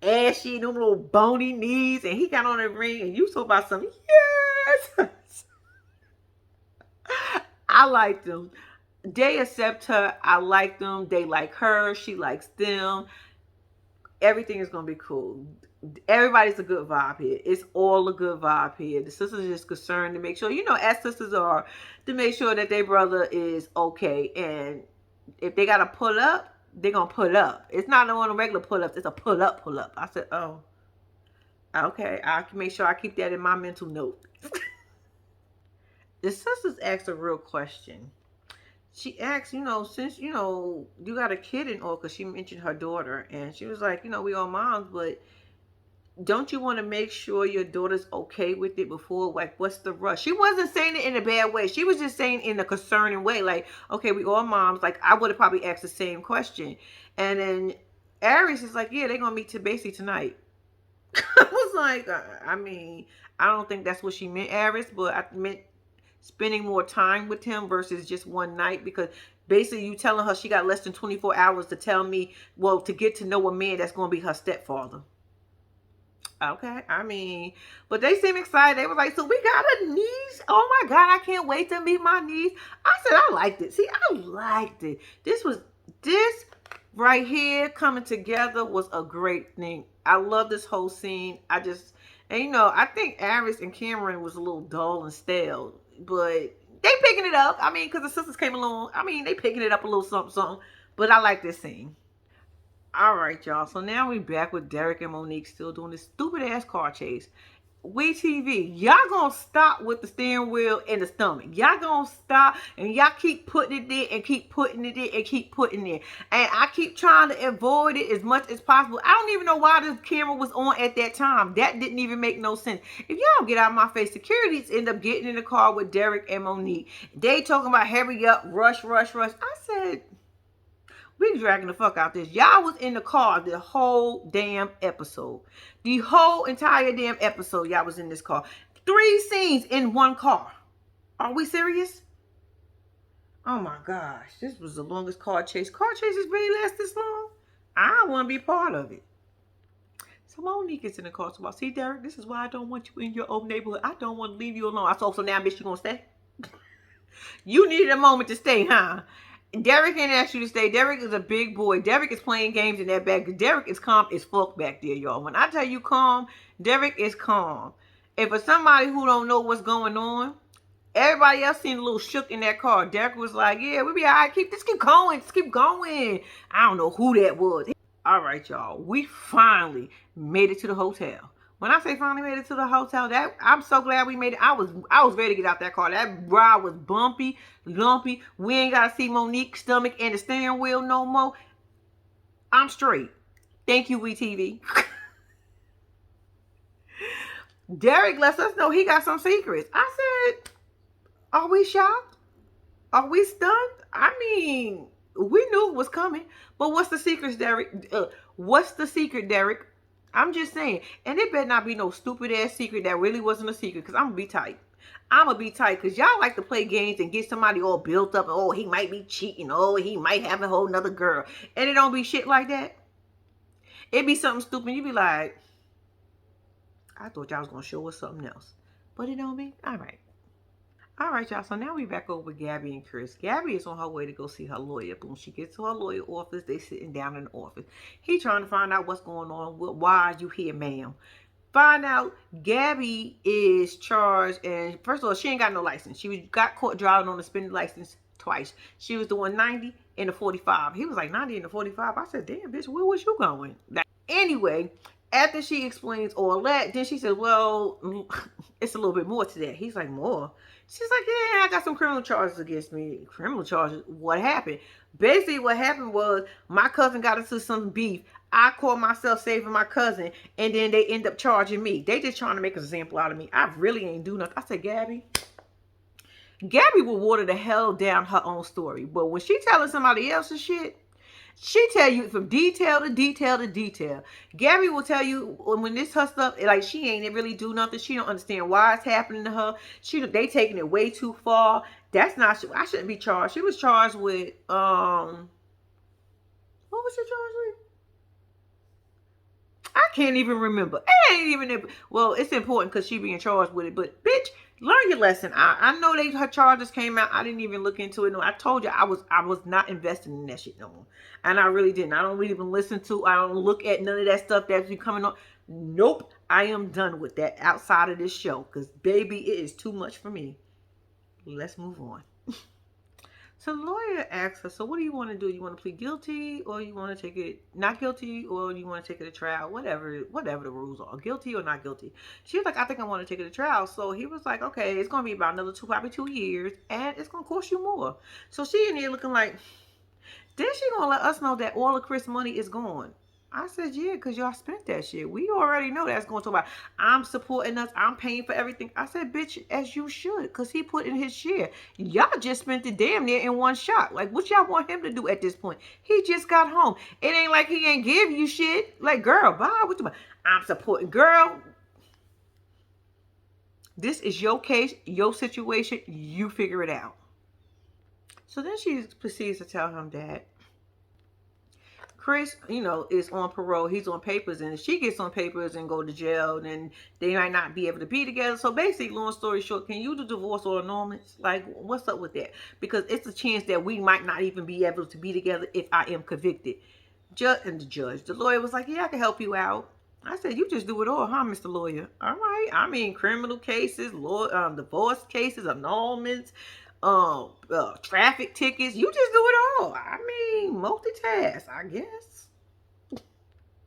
Ashy, them little bony knees, and he got on a ring, and you talk about something. Yes. I like them. They accept her. I like them. They like her. She likes them. Everything is going to be cool. Everybody's a good vibe here. It's all a good vibe here. The sisters are just concerned to make sure, as sisters are, to make sure that their brother is okay. And if they gotta pull up, they're gonna pull up. It's not on a regular pull up, it's a pull up, pull up. I said, oh, okay. I can make sure I keep that in my mental note. The sisters asked a real question. She asked, since, you got a kid and all, because she mentioned her daughter. And she was like, we all moms, but don't you want to make sure your daughter's okay with it before, like, what's the rush? She wasn't saying it in a bad way. She was just saying in a concerning way, like, okay, we all moms. Like, I would have probably asked the same question. And then Aries is like, yeah, they're going to meet basically tonight. I was like, I mean, I don't think that's what she meant, Aries, but I meant spending more time with him versus just one night, because basically you telling her she got less than 24 hours to tell me, well, to get to know a man that's going to be her stepfather. Okay, I mean, but they seem excited. They were like, so we got a niece. Oh my God, I can't wait to meet my niece. I said, I liked it. See, I liked it. This right here coming together was a great thing. I love this whole scene. I think Aris and Cameron was a little dull and stale, but they picking it up. I mean, because the sisters came along. I mean, they picking it up a little something, something. But I like this scene. All right, y'all. So now we back with Derek and Monique still doing this stupid ass car chase. We TV, y'all gonna stop with the steering wheel and the stomach. Y'all gonna stop and y'all keep putting it in and keep putting it in and keep putting it in. And I keep trying to avoid it as much as possible. I don't even know why this camera was on at that time. That didn't even make no sense. If y'all get out of my face, securities end up getting in the car with Derek and Monique. They talking about hurry up, rush, rush, rush. I said, we dragging the fuck out this. Y'all was in the car the whole damn episode. The whole entire damn episode, y'all was in this car. 3 scenes in one car. Are we serious? Oh my gosh. This was the longest car chase. Car chases really last this long? I want to be part of it. So Monique gets in the car. So I see, Derek, this is why I don't want you in your old neighborhood. I don't want to leave you alone. I said, so now, bitch, you going to stay? You needed a moment to stay, huh? Derek ain't asked you to stay. Derek is a big boy. Derek is playing games in that back. Derek is calm as fuck back there, y'all. When I tell you calm, Derek is calm. And for somebody who don't know what's going on, everybody else seemed a little shook in that car. Derek was like, yeah, we'll be all right. Keep going. Just keep going. I don't know who that was. All right, y'all. We finally made it to the hotel. When I say finally made it to the hotel, that I'm so glad we made it. I was ready to get out that car. That ride was bumpy, lumpy. We ain't gotta see Monique's stomach and the steering wheel no more. I'm straight. Thank you, WeTV. Derek lets us know he got some secrets. I said, are we shocked? Are we stunned? I mean, we knew it was coming. But what's the secret, Derek? What's the secret, Derek? I'm just saying. And it better not be no stupid ass secret that really wasn't a secret, because I'm going to be tight. I'm going to be tight, because y'all like to play games and get somebody all built up. Oh, he might be cheating. Oh, he might have a whole nother girl. And it don't be shit like that. It be something stupid. You be like, I thought y'all was going to show us something else. But it don't be. All right. All right, y'all. So now we back over with Gabby and Chris. Gabby is on her way to go see her lawyer. But when she gets to her lawyer office, they sitting down in the office. He trying to find out what's going on. Why are you here, ma'am? Find out Gabby is charged. And first of all, she ain't got no license. She got caught driving on a suspended license twice. She was doing 90 and the 45. He was like 90 and the 45. I said, damn, bitch, where was you going? Anyway, after she explains all that, then she said, well, it's a little bit more to that. He's like, more? She's like, yeah, I got some criminal charges against me. Criminal charges? What happened? Basically, what happened was my cousin got into some beef. I called myself saving my cousin, and then they end up charging me. They just trying to make an example out of me. I really ain't do nothing. I said, Gabby will water the hell down her own story. But when she telling somebody else's shit, she tell you from detail to detail to detail. Gabby will tell you when this her stuff, like she ain't really do nothing. She don't understand why it's happening to her. They taking it way too far. That's not, I shouldn't be charged. She was charged with, what was she charged with? I can't even remember. It ain't even, well, it's important because she being charged with it. But bitch, learn your lesson. I know her charges came out. I didn't even look into it. No, I told you I was not investing in that shit no more. And I really didn't. I don't really even listen to. I don't look at none of that stuff that's been coming on. Nope, I am done with that outside of this show because, baby, it is too much for me. Let's move on. So the lawyer asks her, so what do you want to do? You want to plead guilty, or you want to take it not guilty, or you want to take it to trial? Whatever the rules are, guilty or not guilty. She was like, I think I want to take it to trial. So he was like, okay, it's going to be about another probably 2 years, and it's going to cost you more. So she in there looking like, then she gonna let us know that all of Chris' money is gone. I said, yeah, because y'all spent that shit. We already know that's going to talk about, I'm supporting us, I'm paying for everything. I said, bitch, as you should, because he put in his share. Y'all just spent it damn near in one shot. Like, what y'all want him to do at this point? He just got home. It ain't like he ain't give you shit. Like, girl, bye. What you I'm supporting. Girl, this is your case, your situation. You figure it out. So then she proceeds to tell him that Chris, is on parole. He's on papers, and if she gets on papers and go to jail, then they might not be able to be together. So basically, long story short, can you do divorce or annulments? Like, what's up with that? Because it's a chance that we might not even be able to be together if I am convicted. The lawyer was like, yeah, I can help you out. I said, you just do it all, huh, Mr. Lawyer? All right. I mean, criminal cases, divorce cases, annulments, traffic tickets. You just do it all. I mean, multitask, I guess.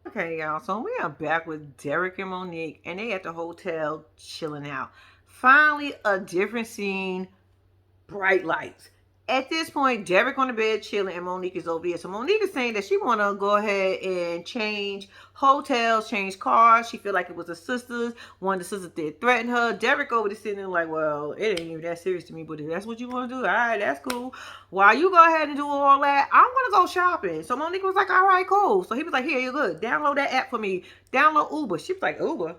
Okay, y'all. So we are back with Derek and Monique, and they at the hotel chilling out. Finally, a different scene. Bright lights. At this point, Derek on the bed chilling, and Monique is over here. So Monique is saying that she want to go ahead and change hotels, change cars. She feel like it was the sisters. One of the sisters did threaten her. Derek over there sitting there like, well, it ain't even that serious to me, but if that's what you want to do, all right, that's cool. While you go ahead and do all that, I'm going to go shopping. So Monique was like, all right, cool. So he was like, here, you're good. Download that app for me. Download Uber. She was like, Uber?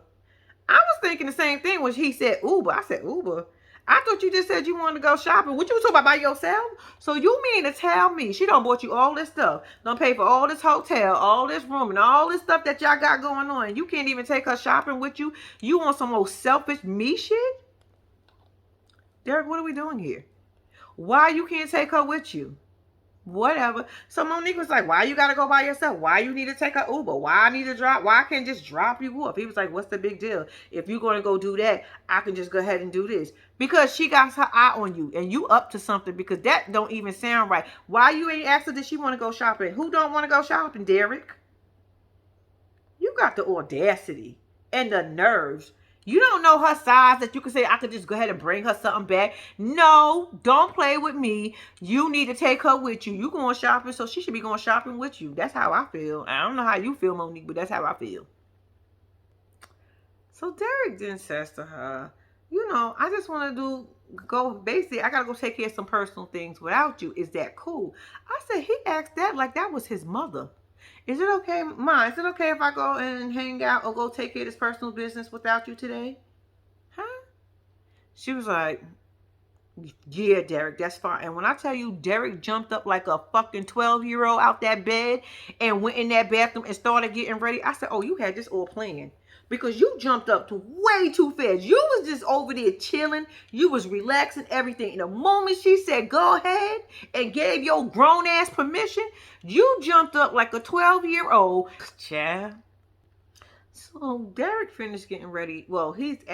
I was thinking the same thing when he said Uber. I said, Uber? I thought you just said you wanted to go shopping. What you talking about by yourself? So you mean to tell me she done bought you all this stuff, done pay for all this hotel, all this room, and all this stuff that y'all got going on, and you can't even take her shopping with you? You want some old selfish me shit? Derek, what are we doing here? Why you can't take her with you? Whatever. So Monique was like, why you gotta go by yourself? Why you need to take a Uber? Why I need to drop? Why I can't just drop you off? He was like, what's the big deal? If you're gonna go do that, I can just go ahead and do this. Because she got her eye on you and you up to something, because that don't even sound right. Why you ain't asked her did she want to go shopping? Who don't want to go shopping, Derek? You got the audacity and the nerves. You don't know her size that you can say, I could just go ahead and bring her something back. No, don't play with me. You need to take her with you. You going shopping, so she should be going shopping with you. That's how I feel. I don't know how you feel, Monique, but that's how I feel. So Derek then says to her, I just want to basically, I got to go take care of some personal things without you. Is that cool? I said, he asked that like that was his mother. Is it okay, Ma? Is it okay if I go and hang out or go take care of this personal business without you today? Huh? She was like, yeah, Derek, that's fine. And when I tell you, Derek jumped up like a fucking 12-year-old out that bed and went in that bathroom and started getting ready. I said, oh, you had this all planned. Because you jumped up to way too fast. You was just over there chilling. You was relaxing, everything. And the moment she said, go ahead, and gave your grown ass permission, you jumped up like a 12-year-old. Child. So Derek finished getting ready. Well, he's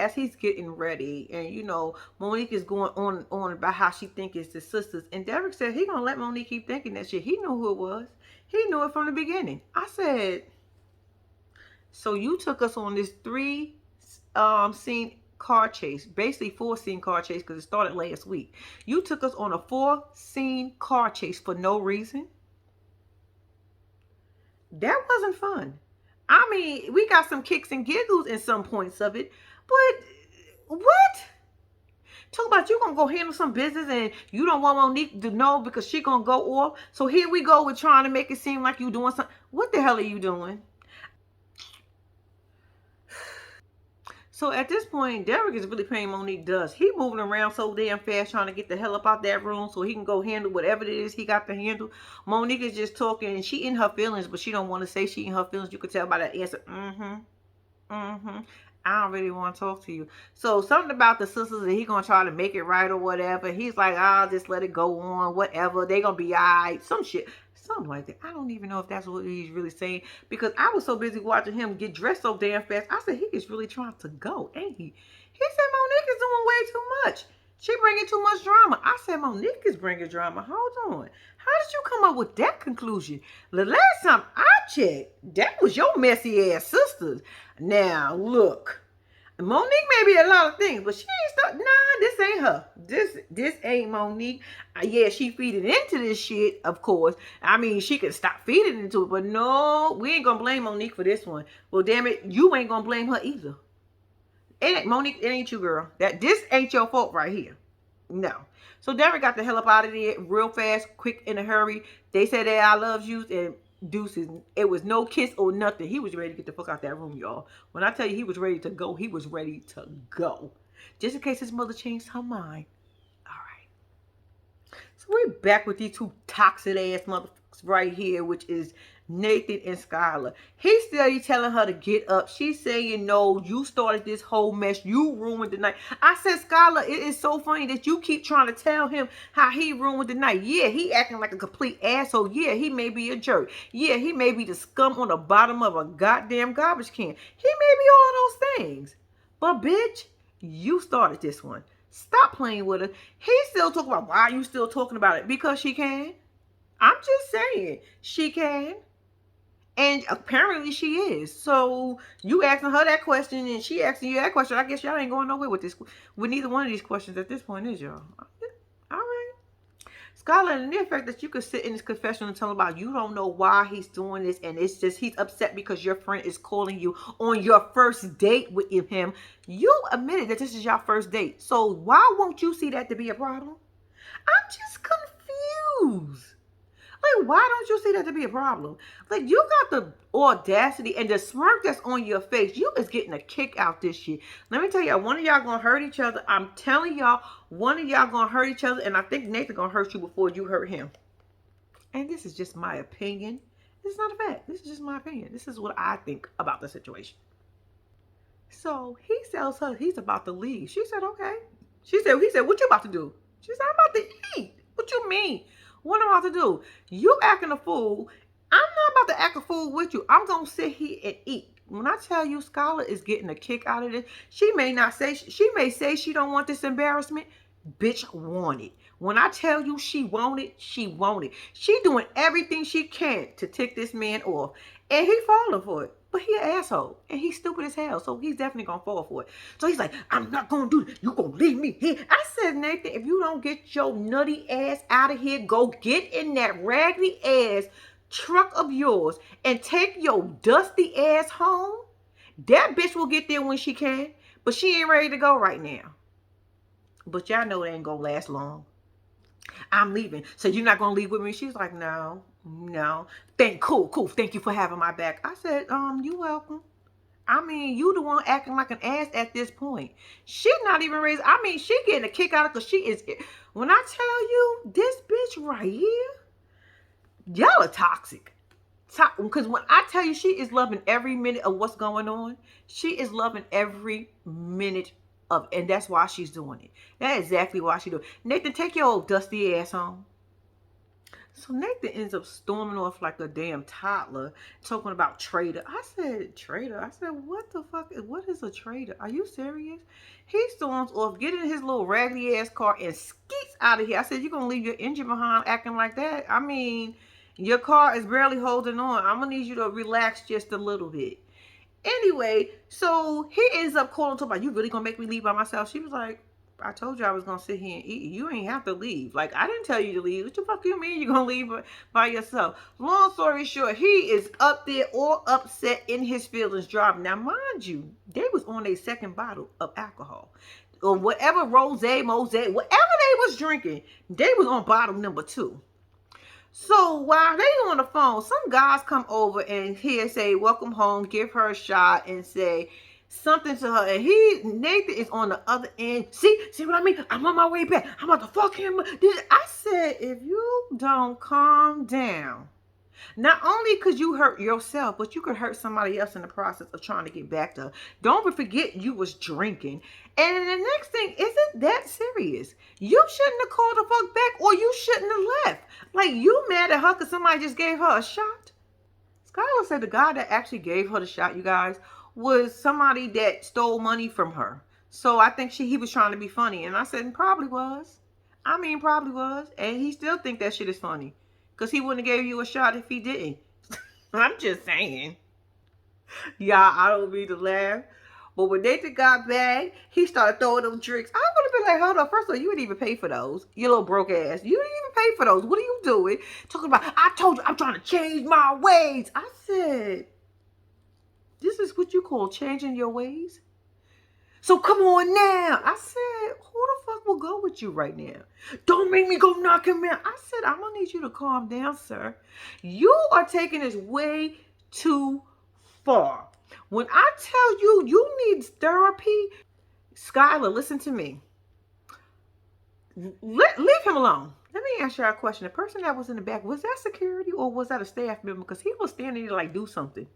getting ready, and Monique is going on about how she think it's the sisters. And Derek said he gonna let Monique keep thinking that shit. He knew who it was. He knew it from the beginning. I said, so you took us on this 3-scene car chase, basically 4-scene car chase, because it started last week. You took us on a 4-scene car chase for no reason. That wasn't fun. I mean, we got some kicks and giggles in some points of it, but what? Talk about you gonna go handle some business and you don't want Monique to know because she gonna go off. So here we go with trying to make it seem like you doing something. What the hell are you doing? So at this point, Derek is really paying Monique dust. He moving around so damn fast trying to get the hell up out that room so he can go handle whatever it is he got to handle. Monique is just talking, and she in her feelings, but she don't want to say she in her feelings. You could tell by that answer. I don't really want to talk to you. So something about the sisters that he gonna try to make it right or whatever. He's like, I'll just let it go on, whatever. They gonna be all right. Some shit. Something like that. I don't even know if that's what he's really saying because I was so busy watching him get dressed so damn fast. I said, he is really trying to go, ain't he? He said, Monique is doing way too much. She bringing too much drama. I said, Monique is bringing drama. Hold on. How did you come up with that conclusion? The last time I checked, that was your messy ass sisters. Now, look. Monique may be a lot of things, but she ain't stuck. Nah, this ain't her. This ain't Monique. Yeah, she feeding into this shit, of course. I mean, she could stop feeding into it, but no, we ain't gonna blame Monique for this one. Well, damn it, you ain't gonna blame her either. It ain't Monique, it ain't you, girl. This ain't your fault right here. No. So Derek got the hell up out of there real fast, quick, in a hurry. They said that I love you and deuces. It was no kiss or nothing. He was ready to get the fuck out that room, y'all. When I tell you he was ready to go, he was ready to go. Just in case his mother changed her mind. All right. So we're back with these two toxic ass motherfuckers right here, which is Nathan and Skylar. He's steady telling her to get up. She's saying, no, you started this whole mess. You ruined the night. I said, Skylar, it is so funny that you keep trying to tell him how he ruined the night. Yeah, he acting like a complete asshole. Yeah, he may be a jerk. Yeah, he may be the scum on the bottom of a goddamn garbage can. He may be all those things. But bitch, you started this one. Stop playing with her. He's still talking about, why are you still talking about it? Because she can. I'm just saying, she can. And apparently she is. So you asking her that question and she asking you that question. I guess y'all ain't going nowhere with this. With neither one of these questions at this point, is y'all? All right. Skylar, and the fact that you could sit in this confession and tell him about you don't know why he's doing this, and it's just he's upset because your friend is calling you on your first date with him. You admitted that this is your first date. So why won't you see that to be a problem? I'm just confused. Like, why don't you see that to be a problem? Like, you got the audacity and the smirk that's on your face. You is getting a kick out this shit. Let me tell y'all, one of y'all gonna hurt each other. I'm telling y'all, one of y'all gonna hurt each other. And I think Nathan gonna hurt you before you hurt him. And this is just my opinion. This is not a fact. This is just my opinion. This is what I think about the situation. So he tells her he's about to leave. She said, okay. He said, what you about to do? She said, I'm about to eat. What you mean? What am I about to do? You acting a fool. I'm not about to act a fool with you. I'm going to sit here and eat. When I tell you Skylar is getting a kick out of this, she may say she don't want this embarrassment. Bitch want it. When I tell you she want it, she want it. She doing everything she can to tick this man off. And he falling for it. But he an asshole. And he's stupid as hell. So he's definitely going to fall for it. So he's like, I'm not going to do this. You going to leave me here. I said, Nathan, if you don't get your nutty ass out of here, go get in that raggedy ass truck of yours and take your dusty ass home. That bitch will get there when she can. But she ain't ready to go right now. But y'all know it ain't going to last long. I'm leaving. So you're not going to leave with me? She's like, no. Cool. Thank you for having my back. I said, you welcome. I mean, you the one acting like an ass at this point. She's not even raised. I mean, she getting a kick out of it because she is. When I tell you, this bitch right here, y'all are toxic. Because when I tell you she is loving every minute of what's going on, she is loving every minute of it. And that's why she's doing it. That's exactly why she do it. Nathan, take your old dusty ass home. So Nathan ends up storming off like a damn toddler, talking about traitor. I said, traitor? I said, what the fuck? What is a traitor? Are you serious? He storms off, get in his little raggedy ass car and skeets out of here. I said, you're going to leave your engine behind acting like that? I mean, your car is barely holding on. I'm going to need you to relax just a little bit. Anyway, so he ends up calling to about, you really going to make me leave by myself? She was like, I told you I was going to sit here and eat. You ain't have to leave. Like, I didn't tell you to leave. What the fuck you mean you're going to leave by yourself? Long story short, he is up there all upset in his feelings driving. Now, mind you, they was on their second bottle of alcohol. Or whatever, rosé, whatever they was drinking, they was on bottle number 2. So while they on the phone, some guys come over and here say, welcome home, give her a shot and say something to her. And Nathan is on the other end. See what I mean? I'm on my way back. I'm about to fuck him. I said, if you don't calm down, Not only could you hurt yourself, but you could hurt somebody else in the process of trying to get back to her. Don't forget you was drinking. And then the next thing isn't that serious. You shouldn't have called the fuck back, or you shouldn't have left. Like, you mad at her because somebody just gave her a shot? Skylar said the guy that actually gave her the shot, you guys, was somebody that stole money from her. So I think he was trying to be funny. And I said, probably was. I mean, probably was. And he still think that shit is funny. Because he wouldn't have gave you a shot if he didn't. I'm just saying. Y'all, I don't mean to laugh. But when Nathan got back, he started throwing them drinks. I would have been like, hold on. First of all, you didn't even pay for those. You little broke ass. You didn't even pay for those. What are you doing? Talking about, I told you I'm trying to change my ways. I said, this is what you call changing your ways? So come on now. I said, who the fuck will go with you right now? Don't make me go knock him out. I said, I'm going to need you to calm down, sir. You are taking this way too far. When I tell you you need therapy, Skylar, listen to me. Leave him alone. Let me ask you a question. The person that was in the back, was that security or was that a staff member? Because he was standing there like, do something.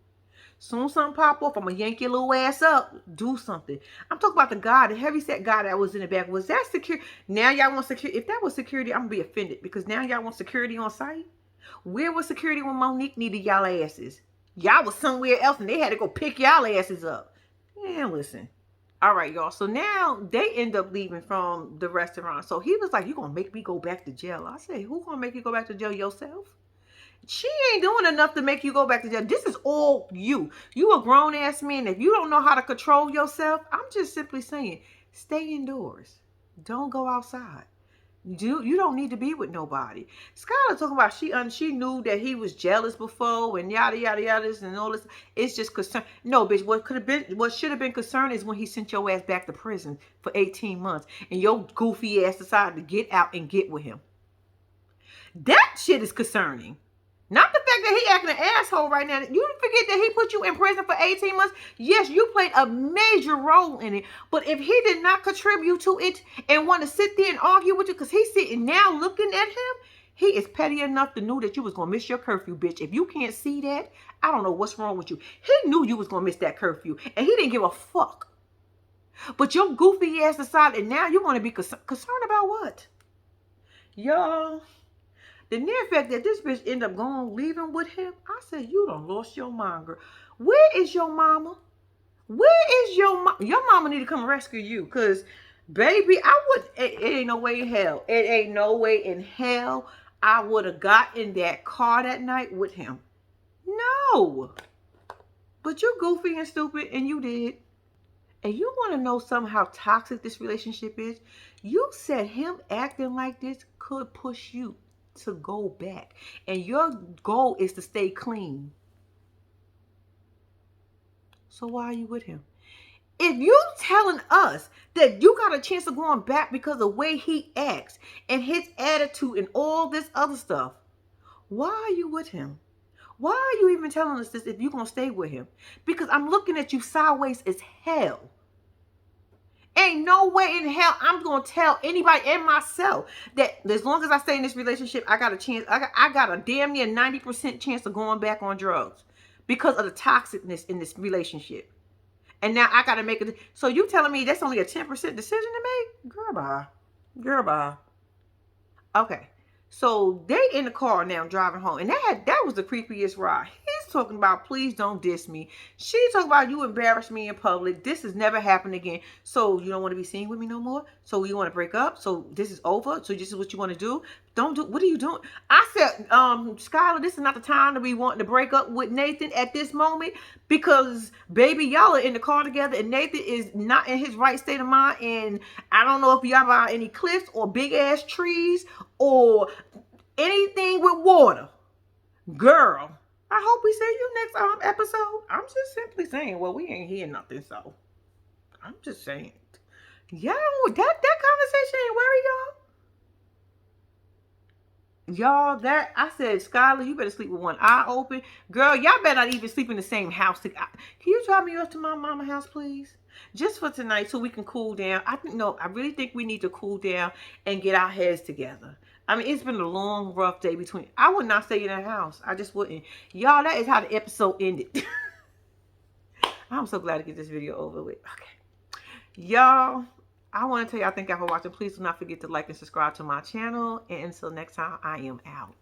Soon something pop off, I'm going to yank your little ass up. Do something. I'm talking about the guy, the heavyset guy that was in the back. Was that security? Now y'all want security. If that was security, I'm going to be offended because now y'all want security on site. Where was security when Monique needed y'all asses? Y'all was somewhere else and they had to go pick y'all asses up. Yeah, listen. All right, y'all. So now they end up leaving from the restaurant. So he was like, you going to make me go back to jail. I said, who going to make you go back to jail? Yourself? She ain't doing enough to make you go back to jail. This is all you. You a grown-ass man. If you don't know how to control yourself, I'm just simply saying, stay indoors. Don't go outside. You don't need to be with nobody. Skylar talking about she knew that he was jealous before and yada yada yada and all this. It's just concern. No, bitch. What should have been concern is when he sent your ass back to prison for 18 months and your goofy ass decided to get out and get with him. That shit is concerning. Not the fact that he acting an asshole right now. You forget that he put you in prison for 18 months. Yes, you played a major role in it. But if he did not contribute to it and want to sit there and argue with you, because he's sitting now looking at him, he is petty enough to know that you was going to miss your curfew, bitch. If you can't see that, I don't know what's wrong with you. He knew you was going to miss that curfew. And he didn't give a fuck. But your goofy ass decided, and now you want to be concerned about what? Y'all. The near fact that this bitch ended up leaving with him, I said, you done lost your mind, girl. Where is your mama? Where is your mama? Your mama need to come rescue you. Because, baby, it ain't no way in hell. It ain't no way in hell I would have got in that car that night with him. No. But you're goofy and stupid, and you did. And you want to know how toxic this relationship is? You said him acting like this could push you to go back, and your goal is to stay clean. So why are you with him? If you telling us that you got a chance of going back because of the way he acts and his attitude and all this other stuff, why are you with him? Why are you even telling us this if you're gonna stay with him? Because I'm looking at you sideways as hell. Ain't no way in hell I'm going to tell anybody and myself that as long as I stay in this relationship, I got a chance. I got a damn near 90% chance of going back on drugs because of the toxicness in this relationship. And now I got to make it. So you telling me that's only a 10% decision to make? Girl, bye. Girl, bye. Okay. So they in the car now driving home. And that was the creepiest ride. He's talking about, please don't diss me. She's talking about, you embarrassed me in public. This has never happened again. So you don't want to be seen with me no more? So you want to break up? So this is over? So this is what you want to do? What are you doing? I said, Skylar, this is not the time to be wanting to break up with Nathan at this moment. Because, baby, y'all are in the car together. And Nathan is not in his right state of mind. And I don't know if y'all are any cliffs or big-ass trees or anything with water. Girl, I hope we see you next episode. I'm just simply saying, well, we ain't hear nothing, so I'm just saying. Yeah, that conversation ain't worry y'all. Y'all, I said, Skylar, you better sleep with one eye open. Girl, y'all better not even sleep in the same house. Can you drop me off to my mama's house, please? Just for tonight so we can cool down. I really think we need to cool down and get our heads together. I mean, it's been a long, rough day between. I would not stay in that house. I just wouldn't. Y'all, that is how the episode ended. I'm so glad to get this video over with. Okay. Y'all, I want to tell you, I thank y'all for watching. Please do not forget to like and subscribe to my channel. And until next time, I am out.